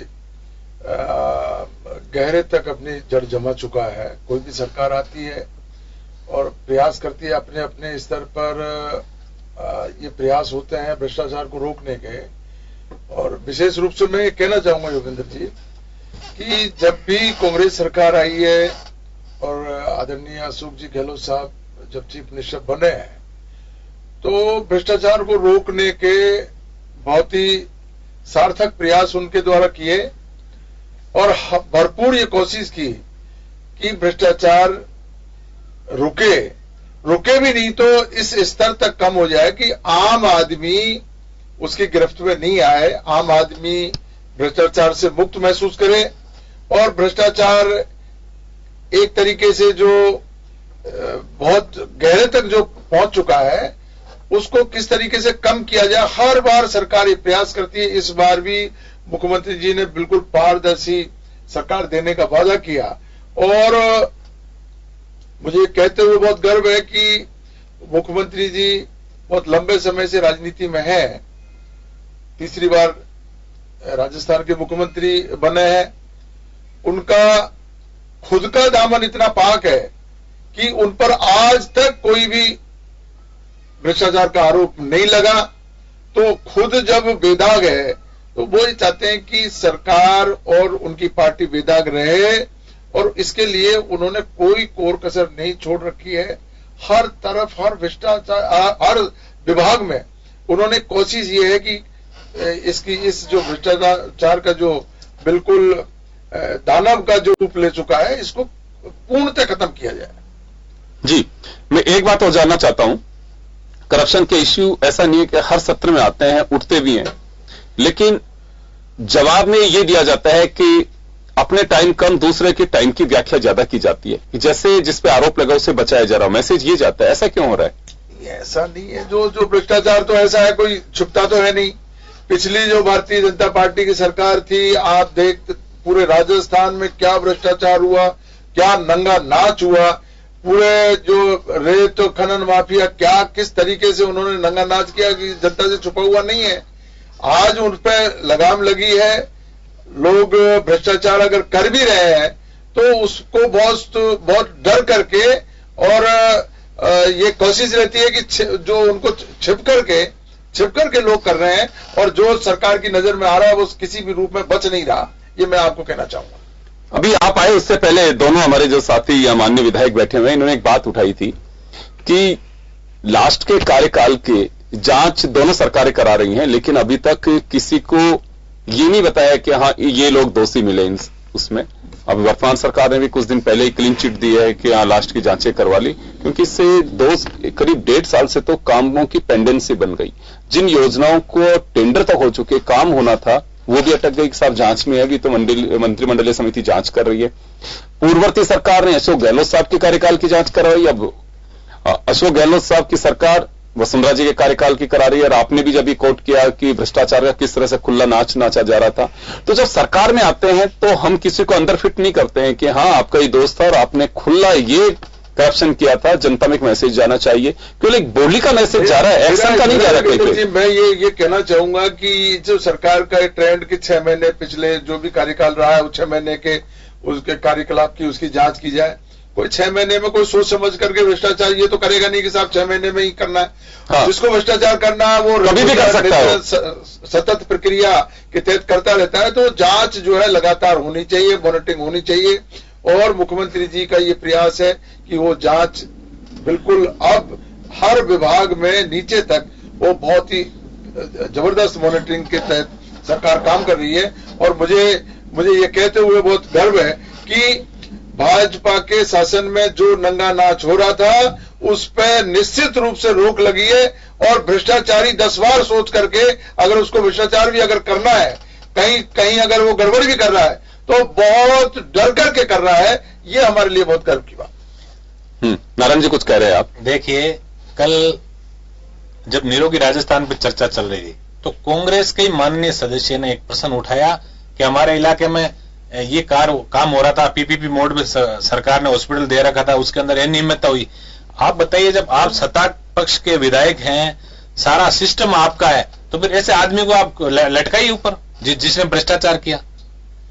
S12: गहरे तक अपनी जड़ जमा चुका है। कोई भी सरकार आती है और प्रयास करती है, अपने अपने स्तर पर ये प्रयास होते हैं भ्रष्टाचार को रोकने के। और विशेष रूप से मैं ये कहना चाहूंगा योगेंद्र जी कि जब भी कांग्रेस सरकार आई है और आदरणीय अशोक जी गहलोत साहब जब चीफ मिनिस्टर बने हैं, तो भ्रष्टाचार को रोकने के बहुत ही सार्थक प्रयास उनके द्वारा किए और भरपूर ये कोशिश की कि भ्रष्टाचार रुके भी नहीं तो इस स्तर तक कम हो जाए कि आम आदमी उसकी गिरफ्त में नहीं आए, आम आदमी भ्रष्टाचार से मुक्त महसूस करे। और भ्रष्टाचार एक तरीके से जो बहुत गहरे तक जो पहुंच चुका है, उसको किस तरीके से कम किया जाए, हर बार सरकार ये प्रयास करती है। इस बार भी मुख्यमंत्री जी ने बिल्कुल पारदर्शी सरकार देने का वादा किया और मुझे कहते हुए बहुत गर्व है कि मुख्यमंत्री जी बहुत लंबे समय से राजनीति में हैं, तीसरी बार राजस्थान के मुख्यमंत्री बने हैं। उनका खुद का दामन इतना पाक है कि उन पर आज तक कोई भी भ्रष्टाचार का आरोप नहीं लगा। तो खुद जब बेदाग है तो वो ये चाहते हैं कि सरकार और उनकी पार्टी बेदाग रहे और इसके लिए उन्होंने कोई कोर कसर नहीं छोड़ रखी है। हर तरफ, हर भ्रष्टाचार, हर विभाग में उन्होंने कोशिश ये है कि इस जो भ्रष्टाचार का जो बिल्कुल दानव का जो रूप ले चुका है, इसको पूर्णतः खत्म किया जाए।
S2: जी, मैं एक बात और जानना चाहता हूं। करप्शन के इश्यू ऐसा नहीं है कि हर सत्र में आते हैं, उठते भी हैं, लेकिन जवाब में यह दिया जाता है कि अपने टाइम कम, दूसरे के टाइम की व्याख्या ज्यादा की जाती है, जैसे जिस पे आरोप लगा उसे बचाया जा रहा हो, मैसेज ये जाता है। ऐसा क्यों हो रहा है?
S12: ऐसा नहीं है। जो भ्रष्टाचार तो ऐसा है, कोई छुपता तो है नहीं। पिछली जो भारतीय जनता पार्टी की सरकार थी, आप देख पूरे राजस्थान में क्या भ्रष्टाचार हुआ, क्या नंगा नाच हुआ, पूरे जो रेत खनन माफिया क्या किस तरीके से उन्होंने नंगा नाच किया कि जनता से छुपा हुआ नहीं है। आज उन पर लगाम लगी है। लोग भ्रष्टाचार अगर कर भी रहे हैं तो उसको बहुत डर करके और ये कोशिश रहती है कि जो उनको छिप करके लोग कर रहे हैं और जो सरकार की नजर में आ रहा है वो किसी भी रूप में बच नहीं रहा। ये मैं आपको कहना चाहूंगा।
S2: अभी आप आए उससे पहले दोनों हमारे जो साथी या माननीय विधायक बैठे हुए हैं, इन्होंने एक बात उठाई थी कि लास्ट के कार्यकाल के जांच दोनों सरकारें करा रही हैं, लेकिन अभी तक किसी को ये नहीं बताया कि हाँ ये लोग दोषी मिले उसमें। अब वर्तमान सरकार ने भी कुछ दिन पहले ही क्लीन चिट दी है कि हाँ लास्ट की जांचें करवा ली, क्योंकि इससे करीब 1.5 साल से तो कामों की पेंडेंसी बन गई। जिन योजनाओं को टेंडर तक हो चुके, काम होना था, वो भी अटक गई। साहब जांच में है, अभी तो मंत्रिमंडलीय समिति जांच कर रही है। पूर्ववर्ती सरकार ने अशोक गहलोत साहब के कार्यकाल की जांच करवाई, अब अशोक गहलोत साहब की सरकार वसुंधरा जी के कार्यकाल की करा रही है। और आपने भी जब कोट किया कि भ्रष्टाचार का किस तरह से खुला नाच नाचा जा रहा था, तो जब सरकार में आते हैं तो हम किसी को अंदर फिट नहीं करते हैं कि हाँ आपका ही दोस्त था और आपने खुला ये करप्शन किया था, जनता में एक मैसेज जाना चाहिए। केवल एक बोली का मैसेज जा रहा है, एक्शन का नहीं जा रहा कहीं पे।
S12: मैं ये कहना चाहूंगा कि जो सरकार का एक ट्रेंड कि 6 महीने पिछले जो भी कार्यकाल रहा है, वो 6 महीने के उसके कार्यकलाप की उसकी जांच की जाए। कोई 6 महीने में कोई सोच समझ करके भ्रष्टाचार ये तो करेगा नहीं कि साहब 6 महीने में ही करना है।
S2: हाँ।
S12: जिसको भ्रष्टाचार करना है वो
S2: कभी भी कर सकता है,
S12: सतत प्रक्रिया के तहत करता रहता है। तो जांच जो है लगातार होनी चाहिए, मॉनिटरिंग होनी चाहिए, और मुख्यमंत्री जी का ये प्रयास है कि वो जांच बिल्कुल अब हर विभाग में नीचे तक वो बहुत ही जबरदस्त मॉनिटरिंग के तहत सरकार काम कर रही है। और मुझे ये कहते हुए बहुत गर्व है कि भाजपा के शासन में जो नंगा नाच हो रहा था उस पर निश्चित रूप से रोक लगी है, और भ्रष्टाचारी 10 बार सोच करके अगर उसको भ्रष्टाचार भी अगर करना है, कहीं अगर वो गड़बड़ भी कर रहा है तो बहुत डर करके कर रहा है। ये हमारे लिए बहुत गर्व की बात।
S2: नारायण जी कुछ कह रहे हैं आप।
S8: देखिए, कल जब निरोगी राजस्थान पर चर्चा चल रही थी तो कांग्रेस के माननीय सदस्य ने एक प्रश्न उठाया कि हमारे इलाके में ये काम हो रहा था, पीपीपी मोड में सरकार ने हॉस्पिटल दे रखा था, उसके अंदर अनियमितता हुई। आप बताइए, जब आप सत्ता पक्ष के विधायक हैं, सारा सिस्टम आपका है, तो फिर ऐसे आदमी को आप लटकाइए ऊपर जिसने भ्रष्टाचार किया।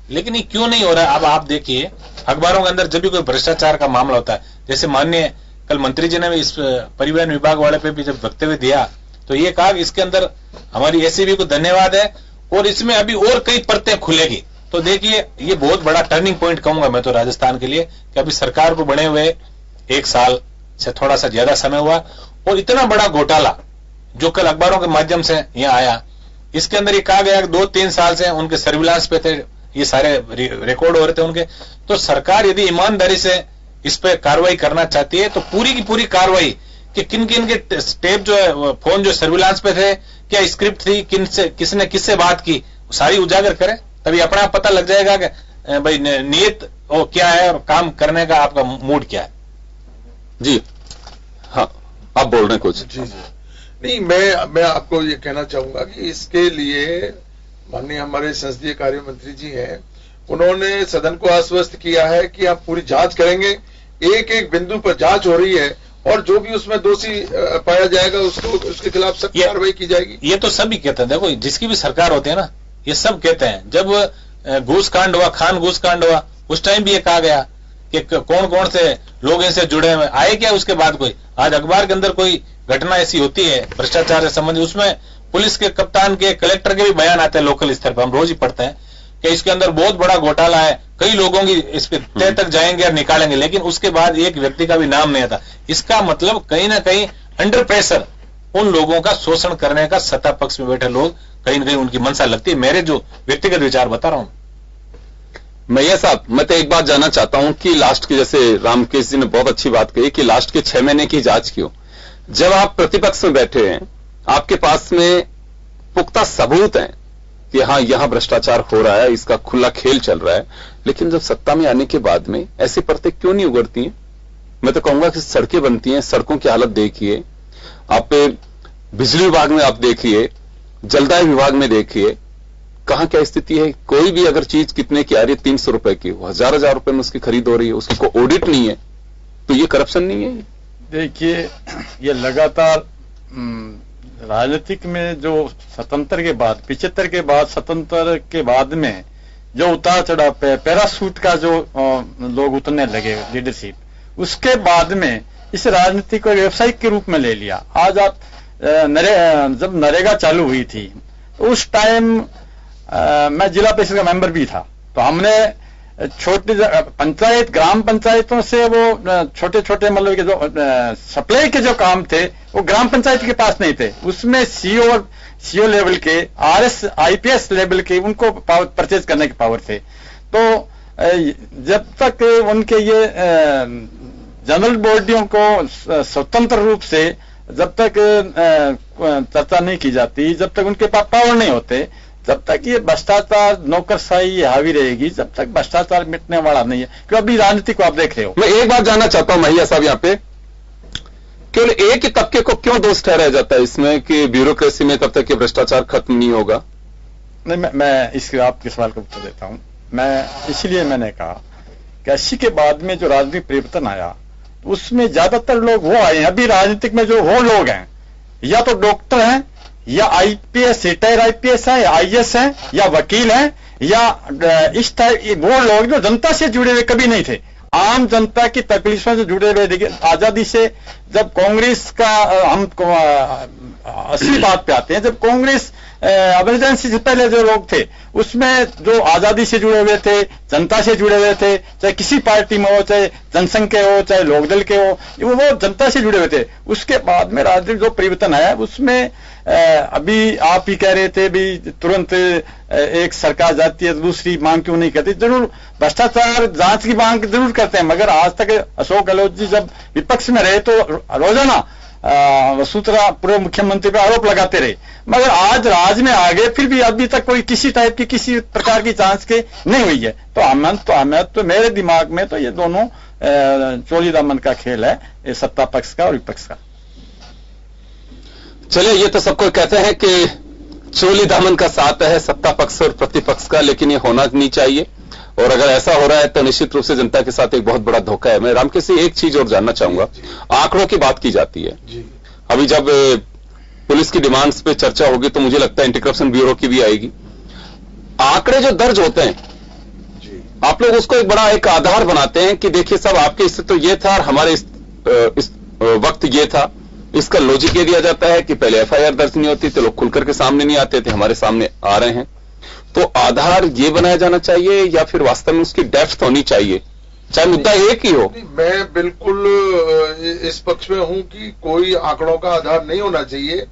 S8: लेकिन ये क्यों नहीं हो रहा है? अब आप देखिए अखबारों के अंदर जब भी कोई भ्रष्टाचार का मामला होता है, जैसे माननीय कल मंत्री जी ने भी इस परिवहन विभाग वाले पे भी जब वक्तव्य दिया तो ये कहा कि इसके अंदर हमारी एसीबी को धन्यवाद है और इसमें अभी और कई परतें खुलेगी। तो देखिए, ये बहुत बड़ा टर्निंग पॉइंट कहूंगा मैं तो राजस्थान के लिए कि अभी सरकार को बने हुए 1 साल से थोड़ा सा ज्यादा समय हुआ, और इतना बड़ा घोटाला जो कल अखबारों के माध्यम से यहां आया, इसके अंदर ये कहा गया कि 2-3 साल से उनके सर्विलांस पे थे, ये सारे रिकॉर्ड हो रहे थे उनके। तो सरकार यदि ईमानदारी से इस पे कार्रवाई करना चाहती है तो पूरी की पूरी कार्रवाई कि किन किन के स्टेप जो है, फोन जो सर्विलांस पे थे, क्या स्क्रिप्ट थी, किसने किससे बात की, सारी उजागर करे, तभी अपना पता लग जाएगा कि भाई नियत वो क्या है और काम करने का आपका मूड क्या है।
S2: जी हाँ, आप बोल रहे हैं कुछ।
S12: जी नहीं, मैं आपको ये कहना चाहूंगा कि इसके लिए माननीय हमारे संसदीय कार्य मंत्री जी हैं, उन्होंने सदन को आश्वस्त किया है कि आप पूरी जांच करेंगे, एक एक बिंदु पर जांच हो रही है, और जो भी उसमें दोषी पाया जाएगा उसके खिलाफ सख्त कार्रवाई की जाएगी।
S8: ये तो सभी कहते हैं, देखो जिसकी भी सरकार होती है ना, ये सब कहते हैं। जब घूस कांड हुआ, खान घूस कांड हुआ, उस टाइम भी ये कहा गया कि कौन कौन से लोग इनसे जुड़े हुए आए, क्या उसके बाद कोई आज अखबार के अंदर कोई घटना ऐसी होती है भ्रष्टाचार से संबंधित, उसमें पुलिस के कप्तान के, कलेक्टर के भी बयान आते हैं लोकल स्तर पर, हम रोज ही पढ़ते हैं कि इसके अंदर बहुत बड़ा घोटाला है, कई लोगों की इस पे तय तक जाएंगे और निकालेंगे, लेकिन उसके बाद एक व्यक्ति का भी नाम नहीं आता। इसका मतलब कहीं ना कहीं अंडर प्रेशर उन लोगों का शोषण करने का सत्ता पक्ष में बैठे लोग कहीं ना कहीं उनकी मंशा लगती है। मेरे जो व्यक्तिगत विचार बता रहा हूं।
S2: मैया साहब, मैं तो एक बात जानना चाहता हूं कि लास्ट की, जैसे रामकेश जी ने बहुत अच्छी बात कही कि लास्ट के 6 महीने की जांच क्यों? जब आप प्रतिपक्ष में बैठे हैं, आपके पास में पुख्ता सबूत हैं कि हाँ यहां भ्रष्टाचार हो रहा है, इसका खुला खेल चल रहा है, लेकिन जब सत्ता में आने के बाद में ऐसी परतें क्यों नहीं उगड़ती हैं? मैं तो कहूंगा कि सड़कें बनती हैं, सड़कों की हालत देखिए आप, बिजली विभाग में आप देखिए, जलदाय विभाग में देखिए, कहां क्या स्थिति है। कोई भी अगर चीज कितने की आ रही है, 300 रुपए की, 1000 रुपए में उसकी खरीद हो रही है, उसकी कोई ऑडिट नहीं है, तो ये करप्शन नहीं है?
S9: देखिए, ये लगातार राजनीतिक में जो स्वतंत्र के बाद, 75 के बाद, स्वतंत्र के बाद में जो उतार चढ़ाव पे पैराशूट का जो लोग उतरने लगे लीडरशिप, उसके बाद में इस राजनीति को व्यवसायिक के रूप में ले लिया। आज आप जब नरेगा चालू हुई थी उस टाइम मैं जिला परिषद का मेंबर भी था, तो हमने छोटी पंचायत, ग्राम पंचायतों से वो छोटे छोटे मतलब के जो सप्लाई के जो काम थे वो ग्राम पंचायत के पास नहीं थे, उसमें सीओ लेवल के, आरएस आईपीएस लेवल के उनको परचेज करने के पावर थे। तो जब तक उनके ये जनरल बॉडियों को स्वतंत्र रूप से जब तक चर्चा नहीं की जाती, जब तक उनके पास पावर नहीं होते, जब तक ये भ्रष्टाचार, नौकरशाही हावी रहेगी, जब तक भ्रष्टाचार मिटने वाला नहीं है। क्योंकि अभी राजनीति को आप देख रहे हो।
S2: मैं एक बात जानना चाहता हूं मैया साहब, यहाँ पे केवल एक ही तबके को क्यों दोष ठहराया जाता है इसमें कि ब्यूरोक्रेसी में तब तक ये भ्रष्टाचार खत्म नहीं होगा?
S9: नहीं, मैं इसके आपके सवाल का उत्तर देता हूं। मैं इसलिए मैंने कहा कि 80 के बाद में जो राजनीतिक परिवर्तन आया उसमें ज्यादातर लोग वो आए हैं, अभी राजनीतिक में जो वो लोग हैं या तो डॉक्टर हैं या आईपीएस, रिटायर आईपीएस है, आईएएस है, या वकील हैं, या इस टाइप वो लोग जो जनता से जुड़े हुए कभी नहीं थे, आम जनता की तकलीफों से जुड़े हुए। देखिए आजादी से जब कांग्रेस का हम असली बात पे आते हैं, जब कांग्रेस इमरजेंसी से पहले जो लोग थे उसमें जो आजादी से जुड़े हुए थे, जनता से जुड़े हुए थे, चाहे किसी पार्टी में हो, चाहे जनसंघ के हो, चाहे लोकदल के हो, वो जनता से जुड़े हुए थे। उसके बाद में राजनीतिक जो परिवर्तन आया उसमें अभी आप ही कह रहे थे भी तुरंत एक सरकार जाती है दूसरी मांग क्यों नहीं करती। जरूर भ्रष्टाचार जांच की मांग जरूर करते हैं, मगर आज तक अशोक गहलोत जी जब विपक्ष में रहे तो रोजाना वसुंधरा पूर्व मुख्यमंत्री पर आरोप लगाते रहे, मगर आज राज में आ गए फिर भी अभी तक कोई किसी टाइप की किसी प्रकार की जांच के नहीं हुई है। तो मेरे दिमाग में तो ये दोनों चोली दामन का खेल है, ये सत्ता पक्ष का और विपक्ष का।
S2: चलिए, ये तो सबको कहते हैं कि चोली दामन का साथ है सत्ता पक्ष और प्रतिपक्ष का, लेकिन ये होना नहीं चाहिए। और अगर ऐसा हो रहा है तो निश्चित रूप से जनता के साथ एक बहुत बड़ा धोखा है। मैं रामकेश से एक चीज और जानना चाहूंगा, आंकड़ों की बात की जाती है, अभी जब पुलिस की डिमांड्स पे चर्चा होगी तो मुझे लगता है एंटी करप्शन ब्यूरो की भी आएगी। आंकड़े जो दर्ज होते हैं आप लोग उसको एक बड़ा एक आधार बनाते हैं कि देखिए साहब आपके इससे तो ये था और हमारे इस वक्त ये था। इसका लॉजिक ये दिया जाता है कि पहले एफआईआर दर्ज नहीं होती तो लोग खुलकर के सामने नहीं आते थे, हमारे सामने आ रहे हैं। तो आधार ये बनाया जाना चाहिए या फिर वास्तव में उसकी डेप्थ होनी चाहिए, चाहे मुद्दा एक ही हो।
S12: मैं बिल्कुल इस पक्ष में हूं कि कोई आंकड़ों का आधार नहीं होना चाहिए।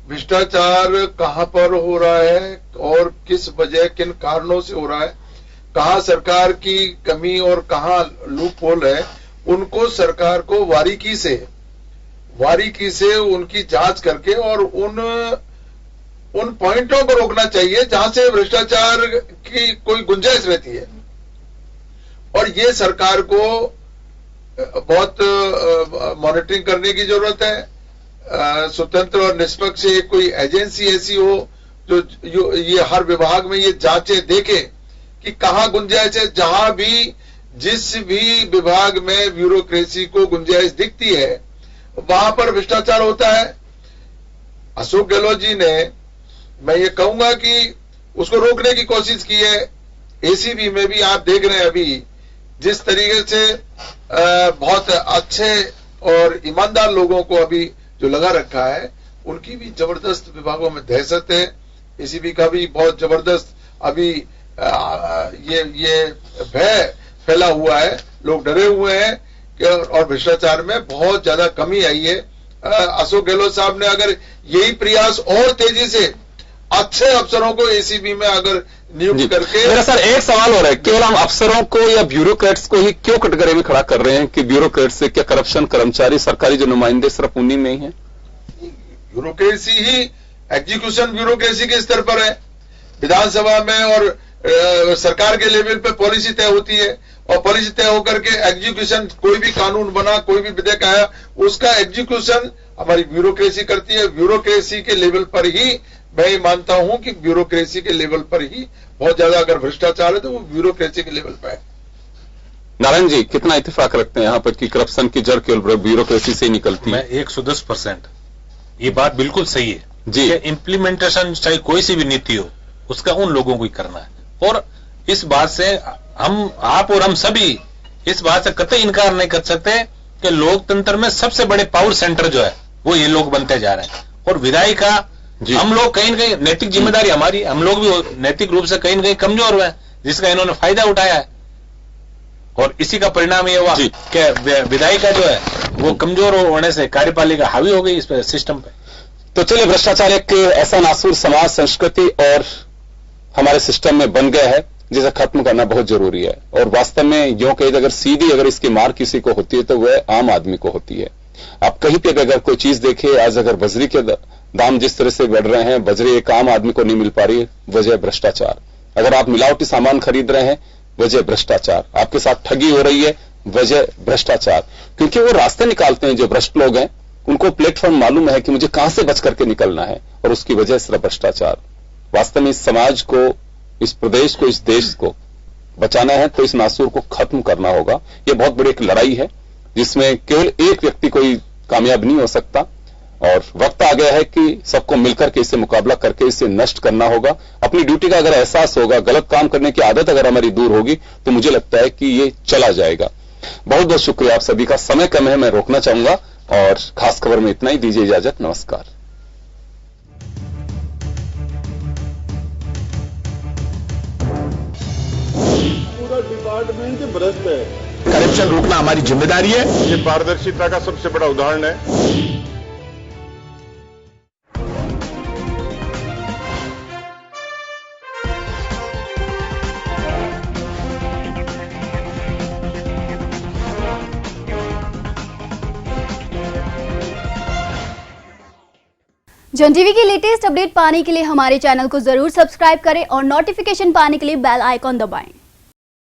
S12: भ्रष्टाचार कहां पर हो रहा है और किस वजह किन कारणों से हो रहा है, कहां सरकार की कमी और कहां लूप होल है, उनको सरकार को बारीकी से उनकी जांच करके और उन पॉइंटों को रोकना चाहिए जहां से भ्रष्टाचार की कोई गुंजाइश रहती है। और ये सरकार को बहुत मॉनिटरिंग करने की जरूरत है। स्वतंत्र और निष्पक्ष एक कोई एजेंसी ऐसी हो जो ये हर विभाग में ये जांचे देखे कि कहां गुंजाइश है। जहां भी जिस भी विभाग में ब्यूरोक्रेसी को गुंजाइश दिखती है वहां पर भ्रष्टाचार होता है। अशोक गहलोत जी ने, मैं ये कहूंगा कि उसको रोकने की कोशिश की है। एसीबी में भी आप देख रहे हैं अभी जिस तरीके से बहुत अच्छे और ईमानदार लोगों को अभी जो लगा रखा है, उनकी भी जबरदस्त विभागों में दहशत है। एसीबी का भी बहुत जबरदस्त अभी ये भय फैला हुआ है, लोग डरे हुए हैं और भ्रष्टाचार में बहुत ज्यादा कमी आई है। अशोक गहलोत साहब ने अगर यही प्रयास और तेजी से अच्छे अफसरों को एसीबी में अगर नियुक्त करके।
S2: मेरा सर एक सवाल हो रहा है, केवल हम अफसरों को या ब्यूरोक्रेट्स को ही क्यों कटघरे में खड़ा कर रहे हैं कि ब्यूरोक्रेट्स से क्या करप्शन, कर्मचारी, सरकारी जो नुमाइंदे सिर्फ उन्हीं में ही है?
S12: ब्यूरोक्रेसी ही एग्जीक्यूशन ब्यूरोक्रेसी के स्तर पर है। विधानसभा में और सरकार के लेवल पे पॉलिसी तय होती है और पॉलिसी तय होकर के एग्जीक्यूशन, कोई भी कानून बना, कोई भी विधेयक आया, उसका एग्जीक्यूशन हमारी ब्यूरोक्रेसी करती है। ब्यूरोक्रेसी के लेवल पर ही मैं ये मानता हूं कि ब्यूरोक्रेसी के लेवल पर ही बहुत ज्यादा अगर भ्रष्टाचार है तो वो ब्यूरोक्रेसी के लेवल पर है।
S2: नारायण जी, कितना इत्तेफाक रखते हैं यहाँ पर कि करप्शन की जड़ केवल ब्यूरोक्रेसी से ही निकलती है?
S8: मैं 110% ये बात बिल्कुल सही है
S2: जी।
S8: इंप्लीमेंटेशन चाहे कोई सी भी नीति हो उसका उन लोगों को ही करना है। और इस बात से आप और हम सभी इस बात से कतई इनकार नहीं कर सकते कि लोकतंत्र में सबसे बड़े पावर सेंटर जो है वो ये लोग बनते जा रहे हैं। और विधायिका हम लोग कहीं न कहीं नैतिक जिम्मेदारी हमारी, हम लोग भी नैतिक रूप से कहीं न कहीं कमजोर हुए हैं, जिसका इन्होंने फायदा उठाया है। और इसी का परिणाम ये हुआ कि विधायिका जो है वो कमजोर होने से कार्यपालिका हावी हो गई इस सिस्टम पे।
S2: तो चलिए, भ्रष्टाचार एक ऐसा नासूर समाज, संस्कृति और हमारे सिस्टम में बन गया है जिसे खत्म करना बहुत जरूरी है। और वास्तव में यूं कहे अगर सीधी अगर इसकी मार किसी को होती है तो वह आम आदमी को होती है। आप कहीं पे अगर कोई चीज देखे, आज अगर बजरी के दाम जिस तरह से बढ़ रहे हैं, बजरी एक आम आदमी को नहीं मिल पा रही, वजह भ्रष्टाचार। अगर आप मिलावटी सामान खरीद रहे हैं, वजह भ्रष्टाचार। आपके साथ ठगी हो रही है, वजह भ्रष्टाचार। क्योंकि वो रास्ते निकालते हैं, जो भ्रष्ट लोग हैं उनको प्लेटफॉर्म मालूम है कि मुझे कहां से बच करके निकलना है, और उसकी वजह सिर्फ भ्रष्टाचार। वास्तव में इस समाज को, इस प्रदेश को, इस देश को बचाना है तो इस नासूर को खत्म करना होगा। यह बहुत बड़ी एक लड़ाई है जिसमें केवल एक व्यक्ति कोई कामयाब नहीं हो सकता और वक्त आ गया है कि सबको मिलकर के इसे मुकाबला करके इसे नष्ट करना होगा। अपनी ड्यूटी का अगर एहसास होगा, गलत काम करने की आदत अगर हमारी दूर होगी तो मुझे लगता है कि ये चला जाएगा। बहुत बहुत शुक्रिया आप सभी का। समय कम है, मैं रोकना चाहूंगा और खास खबर में इतना ही। दीजिए इजाजत, नमस्कार।
S1: पूरा डिपार्टमेंट भ्रष्ट है।
S11: करप्शन रोकना हमारी जिम्मेदारी है।
S12: ये पारदर्शिता का सबसे बड़ा उदाहरण है।
S13: जन टीवी की लेटेस्ट अपडेट पाने के लिए हमारे चैनल को जरूर सब्सक्राइब करें और नोटिफिकेशन पाने के लिए बेल आइकॉन दबाएं।